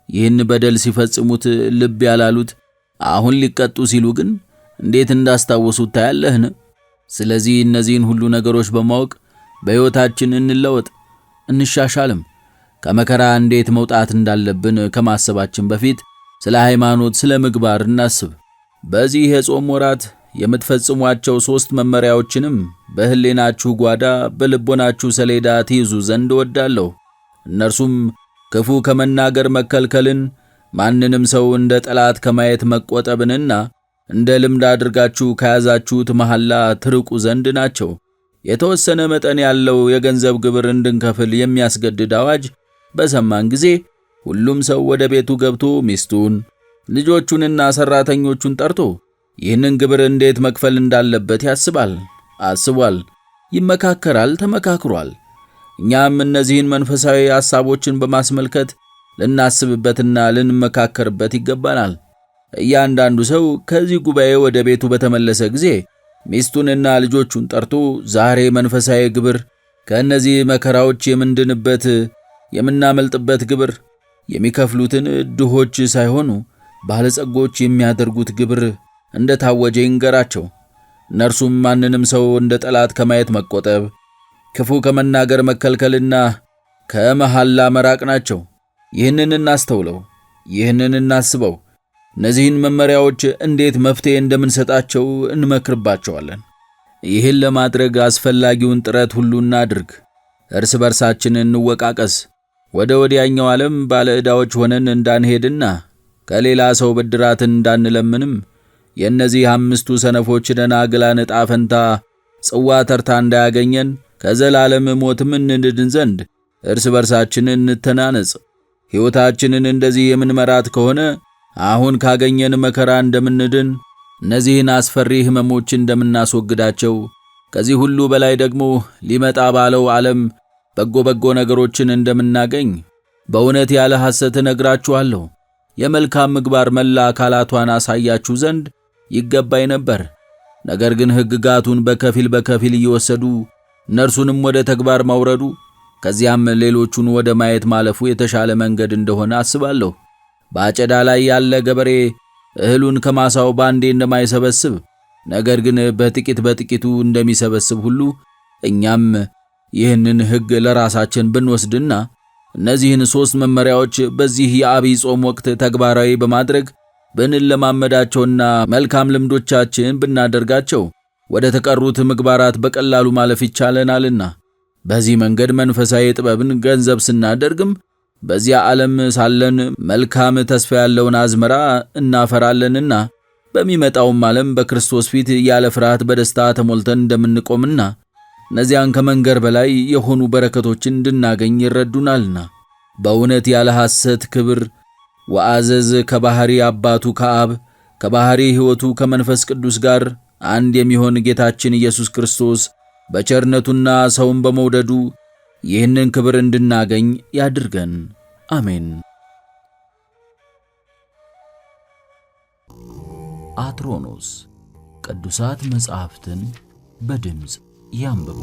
ይህን በደል ሲፈጽሙት ልብ ያላሉት አሁን ሊቀጡ ሲሉ ግን እንዴት እንዳስታወሱት ታያለህን? ስለዚህ እነዚህን ሁሉ ነገሮች በማወቅ በሕይወታችን እንለወጥ፣ እንሻሻልም። ከመከራ እንዴት መውጣት እንዳለብን ከማሰባችን በፊት ስለ ሃይማኖት፣ ስለ ምግባር እናስብ። በዚህ የጾም ወራት የምትፈጽሟቸው 3 መመሪያዎችንም በሕሊናችሁ ጓዳ በልቦናችሁ ሰሌዳ ትይዙ ዘንድ እወዳለሁ። እነርሱም ክፉ ከመናገር መከልከልን፣ ማንንም ሰው እንደ ጠላት ከማየት መቆጠብንና እንደ ልምድ አድርጋችሁ ከያዛችሁት መሐላ ትርቁ ዘንድ ናቸው። የተወሰነ መጠን ያለው የገንዘብ ግብር እንድንከፍል የሚያስገድድ አዋጅ በሰማን ጊዜ ሁሉም ሰው ወደ ቤቱ ገብቶ ሚስቱን፣ ልጆቹንና ሰራተኞቹን ጠርቶ ይህንን ግብር እንዴት መክፈል እንዳለበት ያስባል፣ አስቧል፣ ይመካከራል፣ ተመካክሯል። እኛም እነዚህን መንፈሳዊ ሐሳቦችን በማስመልከት ልናስብበትና ልንመካከርበት ይገባናል። እያንዳንዱ ሰው ከዚህ ጉባኤ ወደ ቤቱ በተመለሰ ጊዜ ሚስቱንና ልጆቹን ጠርቶ ዛሬ መንፈሳዊ ግብር፣ ከእነዚህ መከራዎች የምንድንበት የምናመልጥበት ግብር፣ የሚከፍሉትን ድሆች ሳይሆኑ ባለጸጎች የሚያደርጉት ግብር እንደታወጀ ይንገራቸው። እነርሱም ማንንም ሰው እንደ ጠላት ከማየት መቆጠብ፣ ክፉ ከመናገር መከልከልና ከመሐላ መራቅ ናቸው። ይህንን እናስተውለው፣ ይህንን እናስበው። እነዚህን መመሪያዎች እንዴት መፍትሄ እንደምንሰጣቸው እንመክርባቸዋለን። ይህን ለማድረግ አስፈላጊውን ጥረት ሁሉ እናድርግ። እርስ በርሳችን እንወቃቀስ። ወደ ወዲያኛው ዓለም ባለ ዕዳዎች ሆነን እንዳንሄድና ከሌላ ሰው ብድራትን እንዳንለምንም የእነዚህ 5ቱ ሰነፎች ደናግላን ዕጣ ፈንታ ጽዋ ተርታ እንዳያገኘን ከዘላለም ሞትም እንድን ዘንድ እርስ በርሳችን እንተናነጽ። ሕይወታችንን እንደዚህ የምንመራት ከሆነ አሁን ካገኘን መከራ እንደምንድን፣ እነዚህን አስፈሪ ሕመሞች እንደምናስወግዳቸው፣ ከዚህ ሁሉ በላይ ደግሞ ሊመጣ ባለው ዓለም በጎ ነገሮችን እንደምናገኝ በእውነት ያለ ሐሰት እነግራችኋለሁ። የመልካም ምግባር መላ አካላቷን አሳያችሁ ዘንድ ይገባኝ ነበር። ነገር ግን ሕግጋቱን በከፊል እየወሰዱ እነርሱንም ወደ ተግባር ማውረዱ ከዚያም ሌሎቹን ወደ ማየት ማለፉ የተሻለ መንገድ እንደሆነ አስባለሁ። በአጨዳ ላይ ያለ ገበሬ እህሉን ከማሳው ባንዴ እንደማይሰበስብ ነገር ግን በጥቂቱ እንደሚሰበስብ ሁሉ እኛም ይህንን ሕግ ለራሳችን ብንወስድና እነዚህን 3 መመሪያዎች በዚህ የዐቢይ ጾም ወቅት ተግባራዊ በማድረግ ብንለማመዳቸውና መልካም ልምዶቻችን ብናደርጋቸው ወደ ተቀሩት ምግባራት በቀላሉ ማለፍ ይቻለናልና። በዚህ መንገድ መንፈሳዊ ጥበብን ገንዘብ ስናደርግም በዚያ ዓለም ሳለን መልካም ተስፋ ያለውን አዝመራ እናፈራለንና በሚመጣውም ዓለም በክርስቶስ ፊት ያለ ፍርሃት በደስታ ተሞልተን እንደምንቆምና እነዚያን ከመንገር በላይ የሆኑ በረከቶችን እንድናገኝ ይረዱናልና። በእውነት ያለ ሐሰት ክብር ወአዘዝ ከባሕሪ አባቱ ከአብ ከባሕሪ ሕይወቱ ከመንፈስ ቅዱስ ጋር አንድ የሚሆን ጌታችን ኢየሱስ ክርስቶስ በቸርነቱና ሰውን በመውደዱ ይህንን ክብር እንድናገኝ ያድርገን። አሜን። አትሮኖስ ቅዱሳት መጻሕፍትን በድምፅ ያንብቡ።